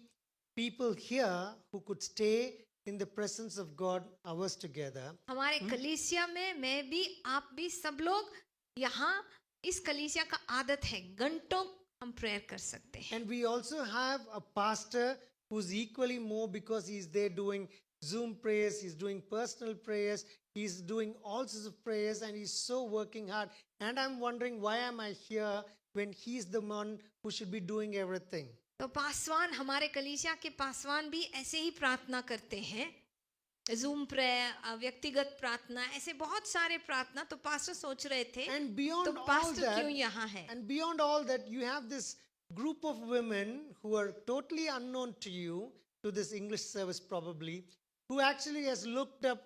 people here who could stay in the presence of God hours together. हमारे कलीसिया में मैं भी, आप भी, सब लोग यहाँ इस कलीसिया का आदत है घंटों हम प्रेयर कर सकते हैं। And we also have a pastor who's equally more, because he's there doing Zoom prayers, he's doing personal prayers, he's doing all sorts of prayers, and he's so working hard. And I'm wondering, why am I here when he's the one who should be doing everything? तो पासवान, हमारे कलीसिया के पासवान भी ऐसे ही प्रार्थना करते हैं, zoom prayer, व्यक्तिगत प्रार्थना, ऐसे बहुत सारे प्रार्थना। तो पास्टर सोच रहे थे And beyond तो all पास्टर that, क्यों यहाँ है? and beyond all that, you have this group of women who are totally unknown to you, to this English service probably, who actually has looked up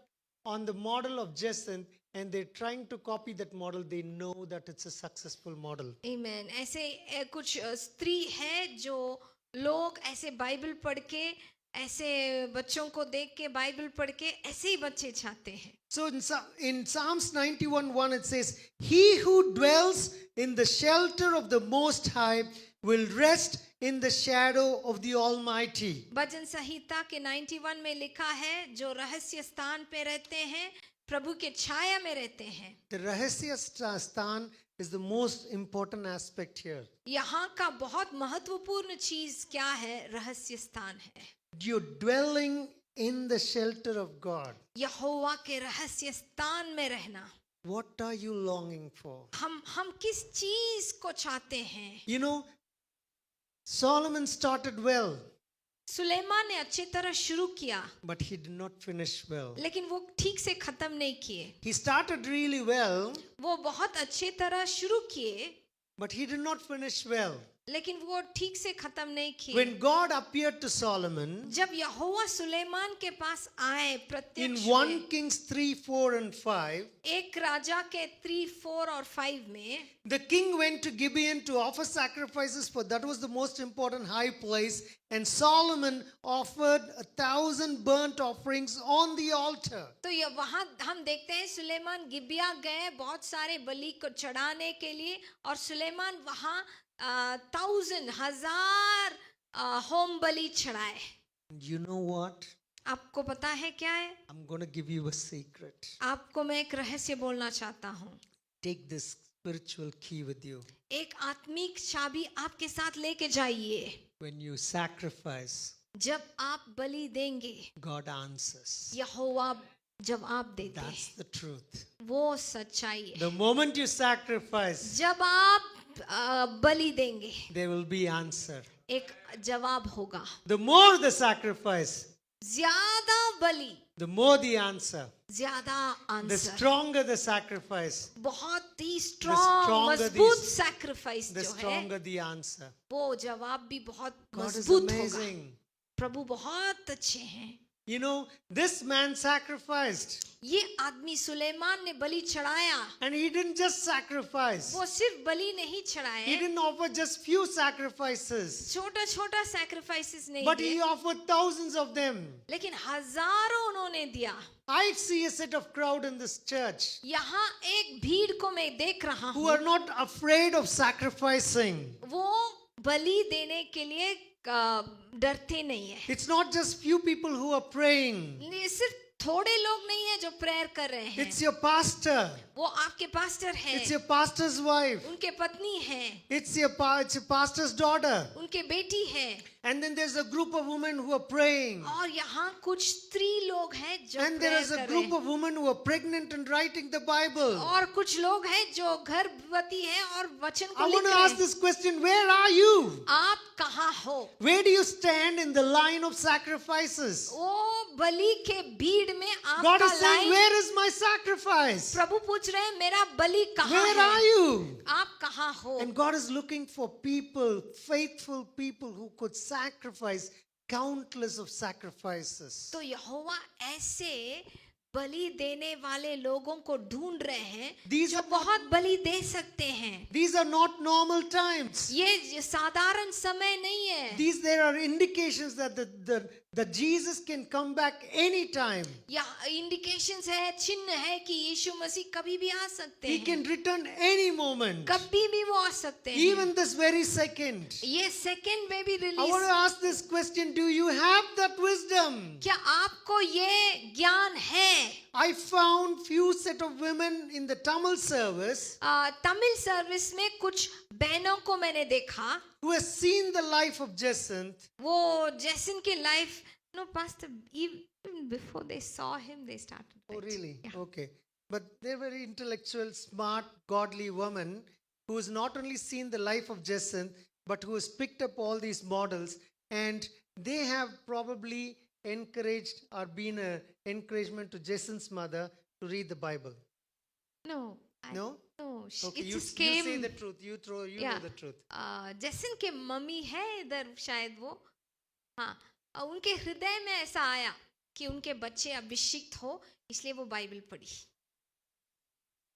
on the model of Jacinth, and they're trying to copy that model. They know that it's a successful model. Amen. ऐसे कुछ स्त्री है जो लोग ऐसे Bible पढ़ के, ऐसे बच्चों को देख के, बाइबल पढ़ के ऐसे ही बच्चे चाहते हैं। So in Psalms 91:1 it says, "He who dwells in the shelter of the Most High will rest in the shadow of the Almighty." भजन संहिता के 91 में लिखा है, जो रहस्य स्थान पे रहते हैं, प्रभु के छाया में रहते हैं। The Rahasya Sthan is the most important aspect here. यहाँ का बहुत महत्वपूर्ण चीज क्या है? रहस्य स्थान है। You're dwelling in the shelter of God. यहोवा के रहस्य स्थान में रहना। What are you longing for? हम किस चीज को चाहते हैं? You know, Solomon started well, Suleman ने अच्छी तरह शुरू किया, but he did not finish well. लेकिन वो ठीक से खत्म नहीं किए। He started really well, वो बहुत अच्छी तरह शुरू किए, but he did not finish well. लेकिन वो ठीक से खत्म नहीं किए। When God appeared to Solomon जब यहोवा सुलेमान के पास आए in प्रत्यक्ष 1 में, Kings 3, 4 and 5, एक राजा के 3, 4 और 5 में, the king went to Gibeon to offer sacrifices, for that was the most important high place, and Solomon offered 1,000 burnt offerings on the altar. तो ये वहां हम देखते हैं सुलेमान गिबिया गए बहुत सारे बलि को चढ़ाने के लिए, और सुलेमान वहां 1000 होम बलि चढ़ाए। You know what? आपको पता है क्या है? I'm going to give you a secret. आपको मैं एक रहस्य बोलना चाहता हूँ। Take this spiritual key with you. एक आत्मिक चाबी आपके साथ लेके जाइए। When you sacrifice, जब आप बलि देंगे, God answers. यहोवा जवाब देते That's हैं। the truth. वो सच्चाई है। The moment you sacrifice, जब आप बलि देंगे, there will be answer. एक जवाब होगा। The more the sacrifice, ज्यादा बलि, the more the answer. ज्यादा The answer. stronger the sacrifice, बहुत ही स्ट्रॉन्ग, stronger मजबूत these- सैक्रिफाइस the जो है, stronger the answer. वो जवाब भी बहुत God is मजबूत होगा। amazing. प्रभु बहुत अच्छे हैं। You know, this man sacrificed. ये आदमी सुलेमान ने बलि चढ़ाया. And he didn't just sacrifice. वो सिर्फ बलि नहीं He चढ़ाए, didn't offer just few sacrifices. छोटा छोटा सैक्रिफाइसेस नहीं But दिए, he offered thousands of them. लेकिन हजारों उन्होंने दिया. I see a set of crowd in this church यहाँ एक भीड़ को मैं देख रहा who हूँ, are not afraid of sacrificing. वो बलि देने के लिए डरते नहीं है. It's not just few people who are praying. ये सिर्फ थोड़े लोग नहीं है जो प्रेयर कर रहे हैं. It's your pastor. वो आपके पास्टर है, It's your pastor's wife. उनके पत्नी है, It's your pastor's daughter. उनके बेटी है, And then there's a group of women who are praying. और यहाँ कुछ स्त्री लोग हैं जो And there prayer is a कर रहे group हैं, of women who are pregnant and writing the Bible. और कुछ लोग हैं जो गर्भवती हैं और वचन को I लिख want to रहे ask हैं. this question, where are you? आप कहाँ हो? Where do you stand in the line of sacrifices? वो बलि के भीड़ में God आपका is saying, line. where is my sacrifice? प्रभु पूछ रहे हैं मेरा बलि कहाँ Where are है? you? आप कहाँ हो? And God is looking for people, faithful people who could sacrifice countless of sacrifices. तो यहोवा ऐसे बलि देने वाले लोगों को ढूंढ रहे हैं These जो are not- बहुत बलि दे सकते हैं. These are not normal times. ये साधारण समय नहीं है. There are indications that that Jesus can come back anytime. या इंडिकेशंस है, चिन्ह है कि यीशु मसीह कभी भी आ सकते He हैं. can return any moment. कभी भी वो आ सकते हैं. Even this very second. ये सेकंड में भी I want release. to ask this question, do you have that wisdom? क्या आपको ये ज्ञान है? I found few set of women in the Tamil service Tamil service में कुछ बहनों को मैंने देखा, who has seen the life of Jacinth. वो जैसन की life. No pastor, even before they saw him they started Oh, preaching. really? Yeah. Okay. But they're very intellectual, smart, godly woman who has not only seen the life of Jacinth, but who has picked up all these models, and they have probably encouraged or been an encouragement to Jacinth's mother to read the Bible. No, No? no, Okay, it you just say came. the truth. You Yeah. know the truth. जैसन के mummy है इधर शायद वो, हाँ, उनके हृदय में ऐसा आया कि उनके बच्चे अभिषिक्त हो, इसलिए वो बाइबल पढ़ी.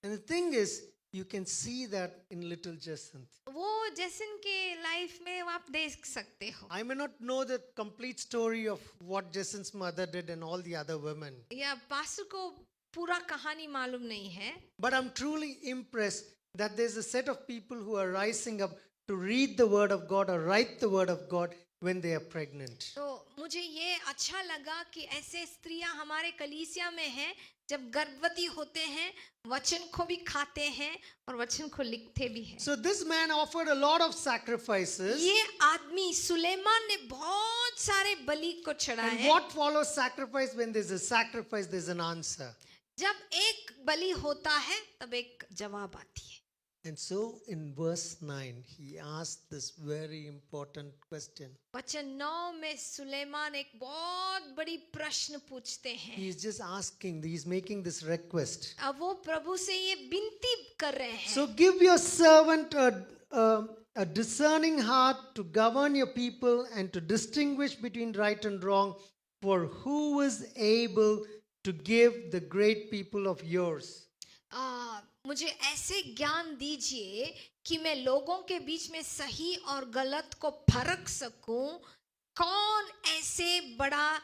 And the thing is, you can see that in little Jacinth. वो जैसन के लाइफ में आप देख सकते हो. I may not know the complete story of what Jacinth's mother did and all the other women, या पास्टर को पूरा कहानी मालूम नहीं है, but I'm truly impressed that there's a set of people who are rising up to read the Word of God or write the Word of God when they are pregnant. तो मुझे ये अच्छा लगा कि ऐसे स्त्रियां हमारे कलीसिया में हैं, जब गर्भवती होते हैं वचन को भी खाते हैं और वचन को लिखते भी हैं. So this man offered a lot of sacrifices. ये आदमी सुलेमान ने बहुत सारे बलि को And चढ़ाए. what follows sacrifice? When there's a sacrifice, there's an answer. जब एक बलि होता है तब एक जवाब आती है. And so in verse 9, he asked this very important question. वचन 9 में सुलेमान एक बहुत बड़ी प्रश्न पूछते हैं. He's just asking, he's making this request. अब वो प्रभु से ये विनती कर रहे हैं. So give your servant a discerning heart to govern your people and to distinguish between right and wrong, for who is able to give the great people of yours? मुझे ऐसे ज्ञान दीजिए कि मैं लोगों के बीच में सही और गलत को फरक सकूं. कौन ऐसे बड़ा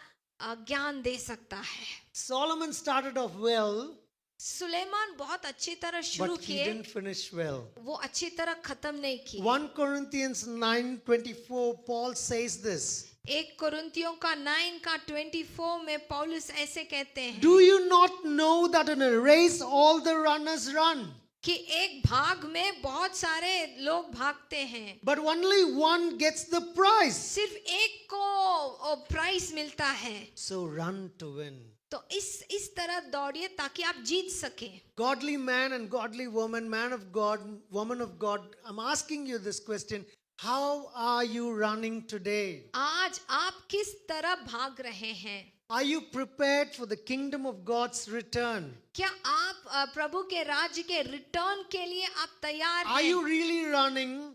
ज्ञान दे सकता है? Solomon started off well, Suleman बहुत अच्छी तरह शुरू but he किए, didn't finish well. वो अच्छी तरह खत्म नहीं किए. 1 Corinthians 9:24, Paul says this. 1 कुरिन्थियों का 9 का 24 में पौलुस ऐसे कहते हैं Do you not know that in a race all the runners run, कि एक भाग में बहुत सारे लोग भागते हैं, but only one gets the prize? सिर्फ एक को प्राइज मिलता है. So run to win. तो इस तरह दौड़िए ताकि आप जीत सके. Godly man and godly woman, man of God, woman of God, I'm asking you this question. How are you running today? आज आप किस तरह भाग रहे हैं? Are you prepared for the kingdom of God's return? क्या आप प्रभु के राज्य के रिटर्न के लिए आप तैयार Are हैं? you really running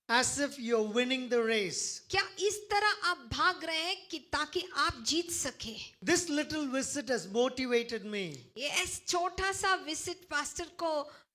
as if you're winning the race. क्या इस तरह आप भाग रहे हैं कि ताकि आप जीत सके? This little visit has motivated me. ये ऐसा छोटा सा विजिट पास्टर को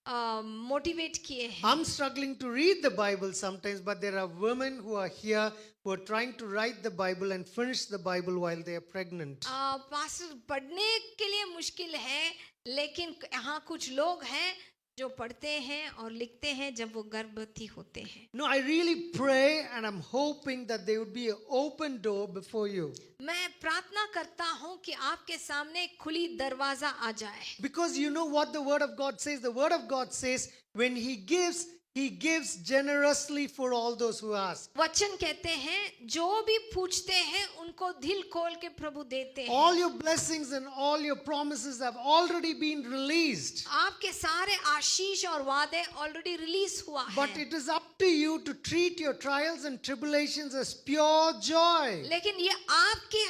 मोटिवेट किए हैं. I'm struggling to read the Bible sometimes, but there are women who are here who are trying to write the Bible and finish the Bible while they are pregnant. Pastor पढ़ने के लिए मुश्किल है, लेकिन यहाँ कुछ लोग हैं जो पढ़ते हैं और लिखते हैं जब वो गर्भवती होते हैं. No, I really pray and I'm hoping that there would be an open door before you. मैं प्रार्थना करता हूँ कि आपके सामने एक खुली दरवाजा आ जाए. Because you know what the Word of God says? The Word of God says, when He gives generously for all those who ask. वचन कहते हैं जो भी पूछते हैं उनको दिल खोल के प्रभु देते हैं. All your blessings and all your promises have already been released. आपके सारे आशीष और वादे ऑलरेडी रिलीज हुआ है. But it is up to you to treat your trials and tribulations as pure joy. लेकिन ये आपके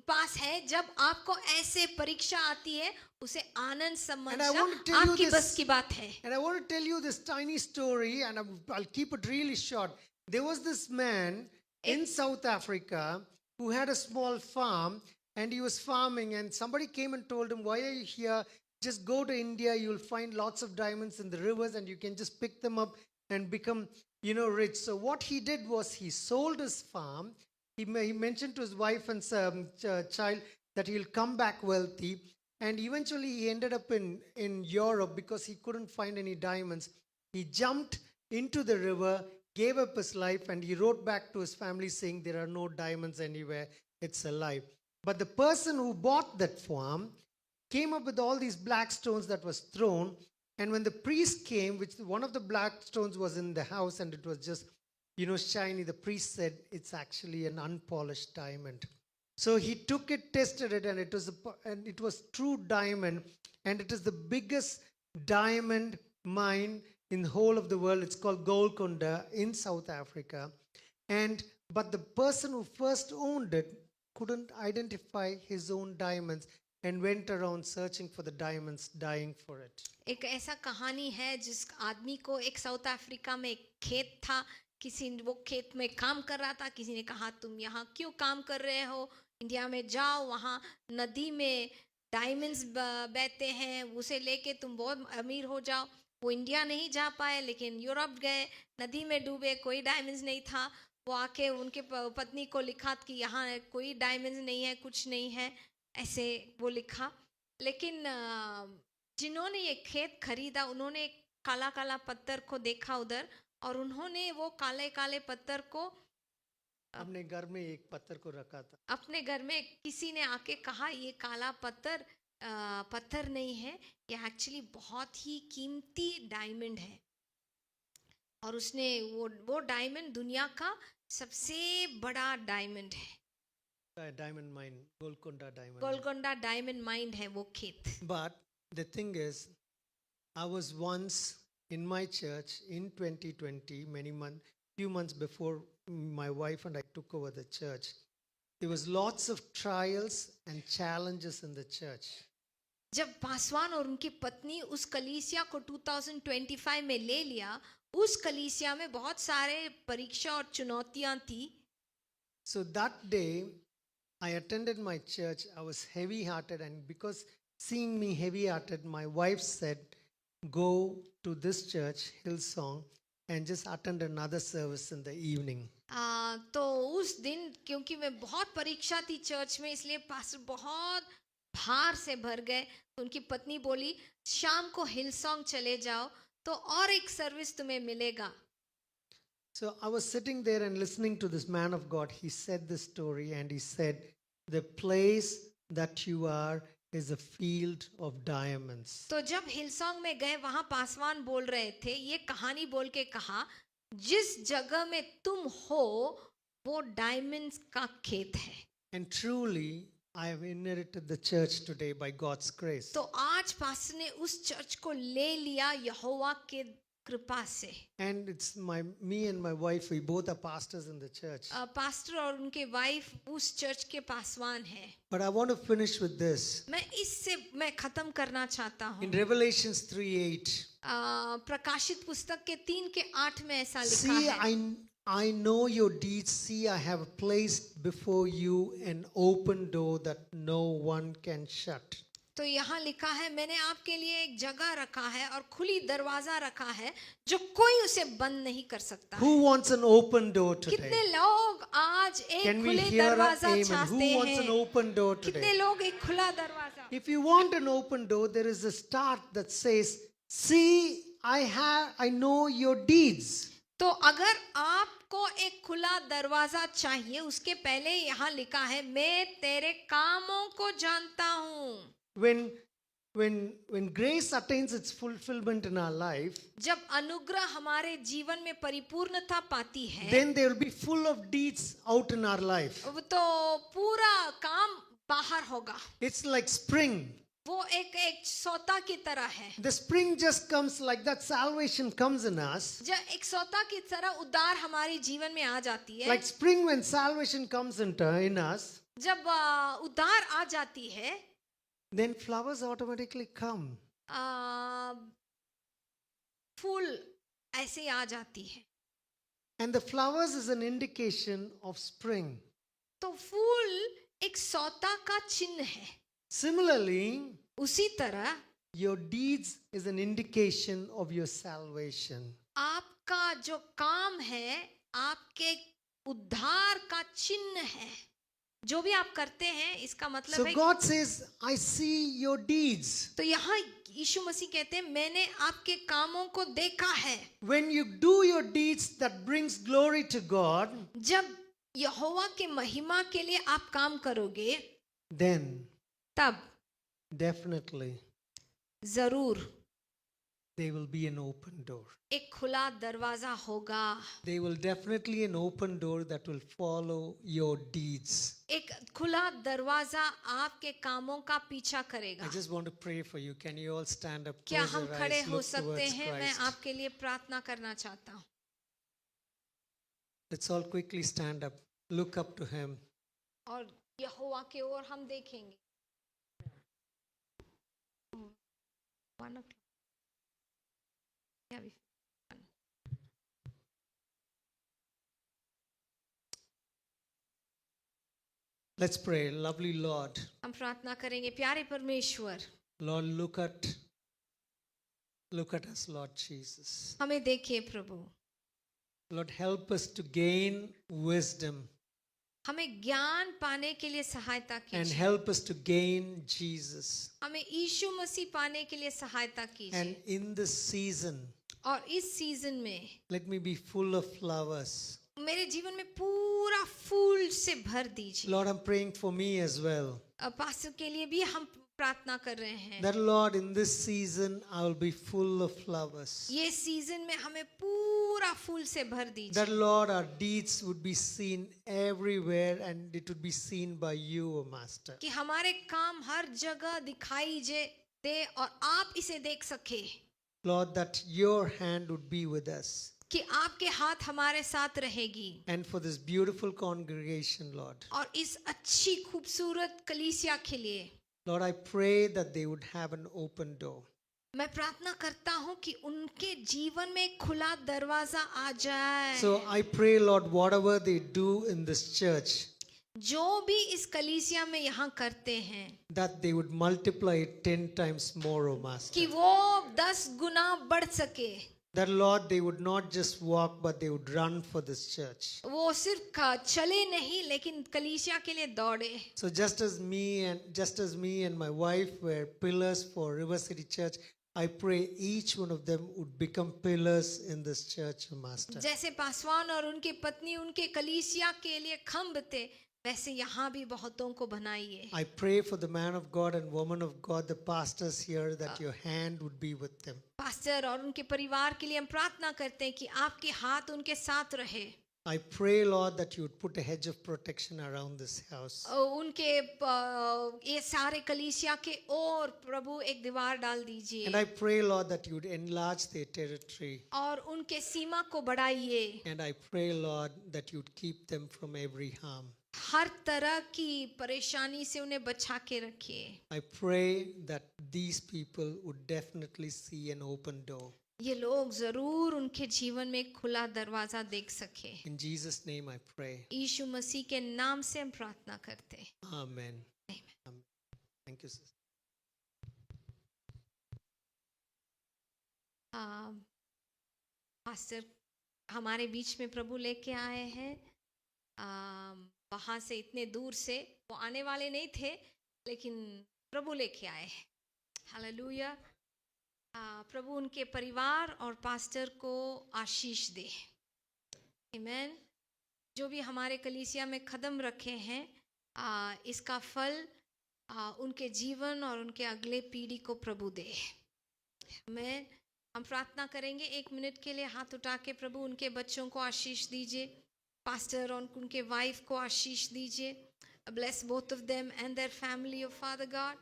पास है, जब आपको ऐसे परीक्षा आती है उसे आनंद And I want to समझना tell you आपकी this- बस की बात है. And I want to tell you this tiny story, and I'll keep it really short. There was this man in South Africa who had a small farm, and he was farming, and somebody came and told him, "Why are you here? Just go to India. You'll find lots of diamonds in the rivers, and you can just pick them up and become, rich." So what he did was he sold his farm. He mentioned to his wife and child that he'll come back wealthy. And eventually he ended up in Europe because he couldn't find any diamonds. He jumped into the river, gave up his life, and he wrote back to his family saying there are no diamonds anywhere. It's a lie. But the person who bought that farm came up with all these black stones that was thrown. And when the priest came, which one of the black stones was in the house and it was just, shiny, the priest said it's actually an unpolished diamond. So he took it, tested it, and it was true diamond, and it is the biggest diamond mine in the whole of the world. It's called Golconda in South Africa, but the person who first owned it couldn't identify his own diamonds and went around searching for the diamonds, dying for it. एक ऐसा कहानी है जिस आदमी को एक south Africa में एक खेत था, वो खेत में काम कर रहा था. किसी ने कहा तुम यहाँ क्यों काम कर रहे हो, इंडिया में जाओ, वहाँ नदी में डायमंड्स बहते हैं, उसे लेके तुम बहुत अमीर हो जाओ. वो इंडिया नहीं जा पाए, लेकिन यूरोप गए, नदी में डूबे, कोई डायमंड्स नहीं था. वो आके उनके पत्नी को लिखा कि यहाँ कोई डायमंड्स नहीं है, कुछ नहीं है, ऐसे वो लिखा. लेकिन जिन्होंने ये खेत खरीदा उन्होंने एक काला काला पत्थर को देखा उधर, और उन्होंने वो काले काले पत्थर को अपने घर में एक पत्थर को रखा था. अपने घर में किसी ने आके कहा ये काला पत्थर नहीं है, ये एक्चुअली बहुत ही कीमती डायमंड है. और उसने वो डायमंड दुनिया का सबसे बड़ा डायमंड है. Diamond mine, Golconda diamond. Golconda diamond mine है वो खेत. But the thing is, I was once in my church in 2020, few months before my wife and I took over the church. There was lots of trials and challenges in the church. जब पासवान और उनकी पत्नी उस कलीसिया को 2025 में ले लिया, उस कलीसिया में बहुत सारे परीक्षा और चुनौतियां थी. So that day, I attended my church. I was heavy-hearted, and because seeing me heavy-hearted, my wife said, "Go to this church, Hillsong, and just attend another service in the evening." तो उस दिन क्योंकि मैं बहुत परीक्षा थी church में, इसलिए पास्टर बहुत भार से भर गए. तो उनकी पत्नी बोली शाम को हिलसोंग चले जाओ तो और एक सर्विस तुम्हें मिलेगा. So I was sitting there and listening to this man of God. He said this story, and he said, "The place that you are is a field of diamonds." तो जब हिलसोंग में गए वहां पासवान बोल रहे थे, ये कहानी बोल के कहा जिस जगह में तुम हो वो डायमंड्स का खेत है. And truly, I have inherited the church today by God's grace. तो आज पास्टर ने उस चर्च को ले लिया यहोवा के कृपा से. And it's me and my wife, we both are pastors in the church. Pastor और उनके वाइफ उस चर्च के पासवान है. But I want to finish with this. मैं खत्म करना चाहता हूँ. In Revelations 3:8, प्रकाशित पुस्तक के 3:8 में ऐसा लिखा See, है, I know your deeds. See, I have placed before you an open door that no one can shut. तो यहाँ लिखा है, मैंने आपके लिए एक जगह रखा है और खुली दरवाजा रखा है जो कोई उसे बंद नहीं कर सकता। Who wants an open door कितने today? लोग आज एक Can we खुले hear an दरवाजा amen? चाहते Who wants an हैं? open door कितने today? लोग एक खुला दरवाजा? If you want an open door, there is a start that says, "See, I know your deeds." तो अगर आपको एक खुला दरवाजा चाहिए, उसके पहले यहाँ लिखा है, मैं तेरे कामों को जानता हूँ। When grace attains its fulfillment in our life, जब अनुग्रह हमारे जीवन में परिपूर्णता पाती है, then they will be full of deeds out in our life. तो पूरा काम बाहर होगा। It's like spring. वो एक सोता की तरह है। The spring just comes like that. Salvation comes in us. जब एक सोता की तरह उद्धार हमारे जीवन में आ जाती है, Like spring when salvation comes in us, जब उद्धार आ जाती है, then flowers automatically come. फूल ऐसे ही आ जाती है। And the flowers is an indication of spring. तो फूल एक सोता का चिन्ह है। Similarly, उसी तरह your deeds is an indication of your salvation. आपका जो काम है आपके उद्धार का चिन्ह है। जो भी आप करते हैं इसका मतलब So है God says, I see your deeds. तो यहाँ यीशु मसीह कहते हैं, मैंने आपके कामों को देखा है। When you do your deeds that brings glory to God, जब यहोवा के महिमा के लिए आप काम करोगे, then तब definitely जरूर there will be an open door. एक खुला दरवाजा होगा। There will definitely an open door that will follow your deeds. एक खुला दरवाजा आपके कामों का पीछा I करेगा। just want to pray for you. Can you all stand up? क्या Close हम your खड़े eyes, हो look सकते towards हैं? मैं Christ. आपके लिए प्रार्थना करना चाहता हूँ। Let's all quickly stand up. Look up to Him. और यहोवा के ओर हम देखेंगे। 1 o'clock. Yeah, we- Let's pray. Lovely Lord. हम प्रार्थना करेंगे। प्यारे परमेश्वर, Lord, look at us, Lord Jesus. हमें देखिए प्रभु। Lord, help us to gain wisdom हमें ज्ञान पाने के लिए सहायता and कीजिए। help us to gain Jesus. हमें यीशु मसीह पाने के लिए सहायता कीजिए। And in this season, और इस सीजन में let me be full of flowers. मेरे जीवन में पूरा फूल से भर दीजिए। Lord, I'm praying for me as well. Pastor के लिए भी हम प्रार्थना कर रहे हैं। That Lord, in this season, I will be full of flowers. ये सीजन में हमें पूरा फूल से भर That दीजिए। Lord, our deeds would be seen everywhere and it would be seen by you, O Master. कि हमारे काम हर जगह दिखाई दे और आप इसे देख सके। Lord, that your hand would be with us. कि आपके हाथ हमारे साथ रहेगी। And for this beautiful congregation, Lord. और इस अच्छी खूबसूरत कलीसिया के लिए Lord, I pray that they would have an open door. मैं प्रार्थना करता हूँ कि उनके जीवन में एक खुला दरवाजा आ जाए। So I pray, Lord, whatever they do in this church, जो भी इस कलीसिया में यहाँ करते हैं, that they would multiply it 10 times more, O Master. कि वो 10 गुना बढ़ सके। That, Lord, they would not just walk, but they would run for this church. वो सिर्फ चले नहीं लेकिन कलीसिया के लिए दौड़े। So just as me and my wife were pillars for River City Church, I pray each one of them would become pillars in this church, O Master. जैसे पासवान और उनकी पत्नी उनके कलीसिया के लिए खम्भ थे, वैसे यहाँ भी बहुतों को बनाइए। I pray for the man of God and woman of God, the pastors here, that your hand would be with them. Pastor और उनके परिवार के लिए हम प्रार्थना करते हैं कि आपके हाथ उनके साथ रहे। I pray, Lord, that you would put a hedge of protection around this house. उनके ये सारे कलीसिया के ओर प्रभु एक दीवार डाल दीजिए। And I pray, Lord, that you would enlarge their territory. और उनके सीमा को बढ़ाइए। And I pray, Lord, that you would keep them from every harm. हर तरह की परेशानी से उन्हें बचा के रखिए। I pray that these people would definitely see an open door. ये लोग जरूर उनके जीवन में एक खुला दरवाजा देख सके। In Jesus' name I pray. यीशु मसीह के नाम से हम प्रार्थना करते हैं। Amen. Amen. Amen. Thank you, sister. Pastor हमारे बीच में प्रभु लेके आए हैं। वहाँ से इतने दूर से वो आने वाले नहीं थे, लेकिन प्रभु लेके आए हैं। हालेलुया। प्रभु उनके परिवार और पास्टर को आशीष दे। आमीन। जो भी हमारे कलीसिया में कदम रखे हैं, इसका फल उनके जीवन और उनके अगले पीढ़ी को प्रभु दे। आमीन। हम प्रार्थना करेंगे 1 मिनट के लिए। हाथ उठा के प्रभु उनके बच्चों को आशीष दीजिए, पास्टर और उनके वाइफ को आशीष दीजिए। Bless both of them and their family, oh Father God.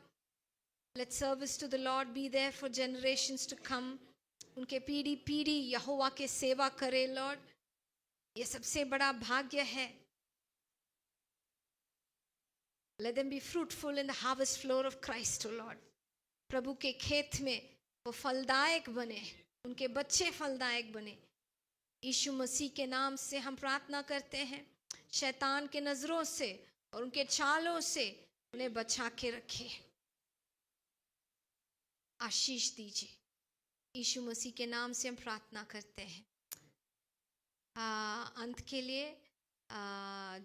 Let service to the Lord be there for generations to come. उनके पीढ़ी पीढ़ी यहोवा के सेवा करे लॉर्ड। ये सबसे बड़ा भाग्य है। Let them be fruitful in the harvest floor of Christ, oh Lord. प्रभु के खेत में वो फलदायक बने, उनके बच्चे फलदायक बने। यीशु मसीह के नाम से हम प्रार्थना करते हैं, शैतान के नजरों से और उनके चालों से उन्हें बचा के रखे। आशीष दीजिए। यीशु मसीह के नाम से हम प्रार्थना करते हैं। अंत के लिए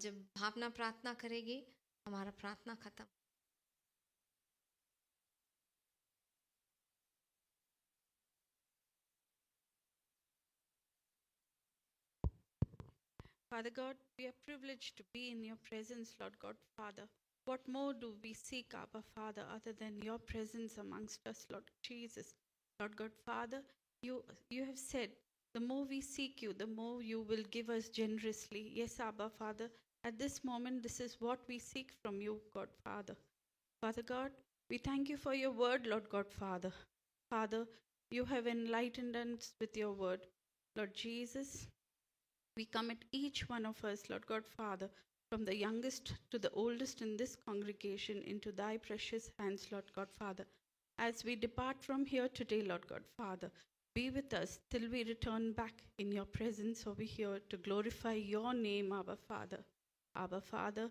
जब भावना प्रार्थना करेगी, हमारा प्रार्थना खत्म। Father God, we are privileged to be in your presence, Lord God, Father. What more do we seek, Abba, Father, other than your presence amongst us, Lord Jesus? Lord God, Father, you have said, the more we seek you, the more you will give us generously. Yes, Abba, Father, at this moment, this is what we seek from you, God, Father. Father God, we thank you for your word, Lord God, Father. Father, you have enlightened us with your word. Lord Jesus, we commit each one of us, Lord God, Father, from the youngest to the oldest in this congregation into thy precious hands, Lord God, Father. As we depart from here today, Lord God, Father, be with us till we return back in your presence over here to glorify your name, Abba, Father. Abba, Father,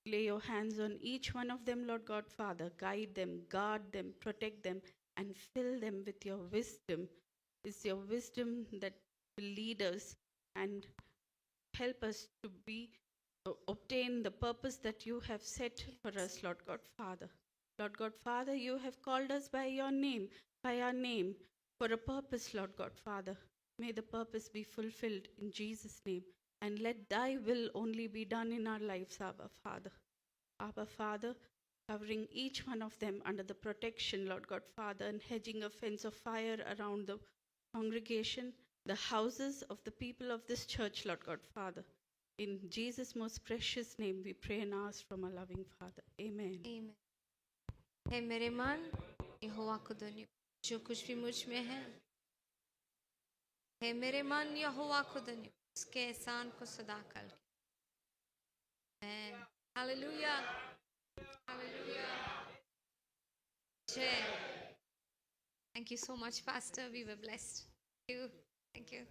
lay your hands on each one of them, Lord God, Father. Guide them, guard them, protect them, and fill them with your wisdom. It's your wisdom that will lead us and help us to obtain the purpose that you have set for us, Lord God, Father. Lord God, Father, you have called us by your name, by our name, for a purpose, Lord God, Father. May the purpose be fulfilled in Jesus' name, and let thy will only be done in our lives, Abba, Father. Abba, Father, covering each one of them under the protection, Lord God, Father, and hedging a fence of fire around the congregation, the houses of the people of this church, Lord God, Father. In Jesus' most precious name, we pray and ask from our loving Father. Amen. Amen. हे मेरे मन यहोवा को धन्य, जो कुछ भी मुझ में है। हे मेरे मन यहोवा को धन्य, उसके एहसान को सदा कर। Amen. Hallelujah. Hallelujah. Jai. Thank you so much, Pastor. We were blessed. Thank you. Thank you.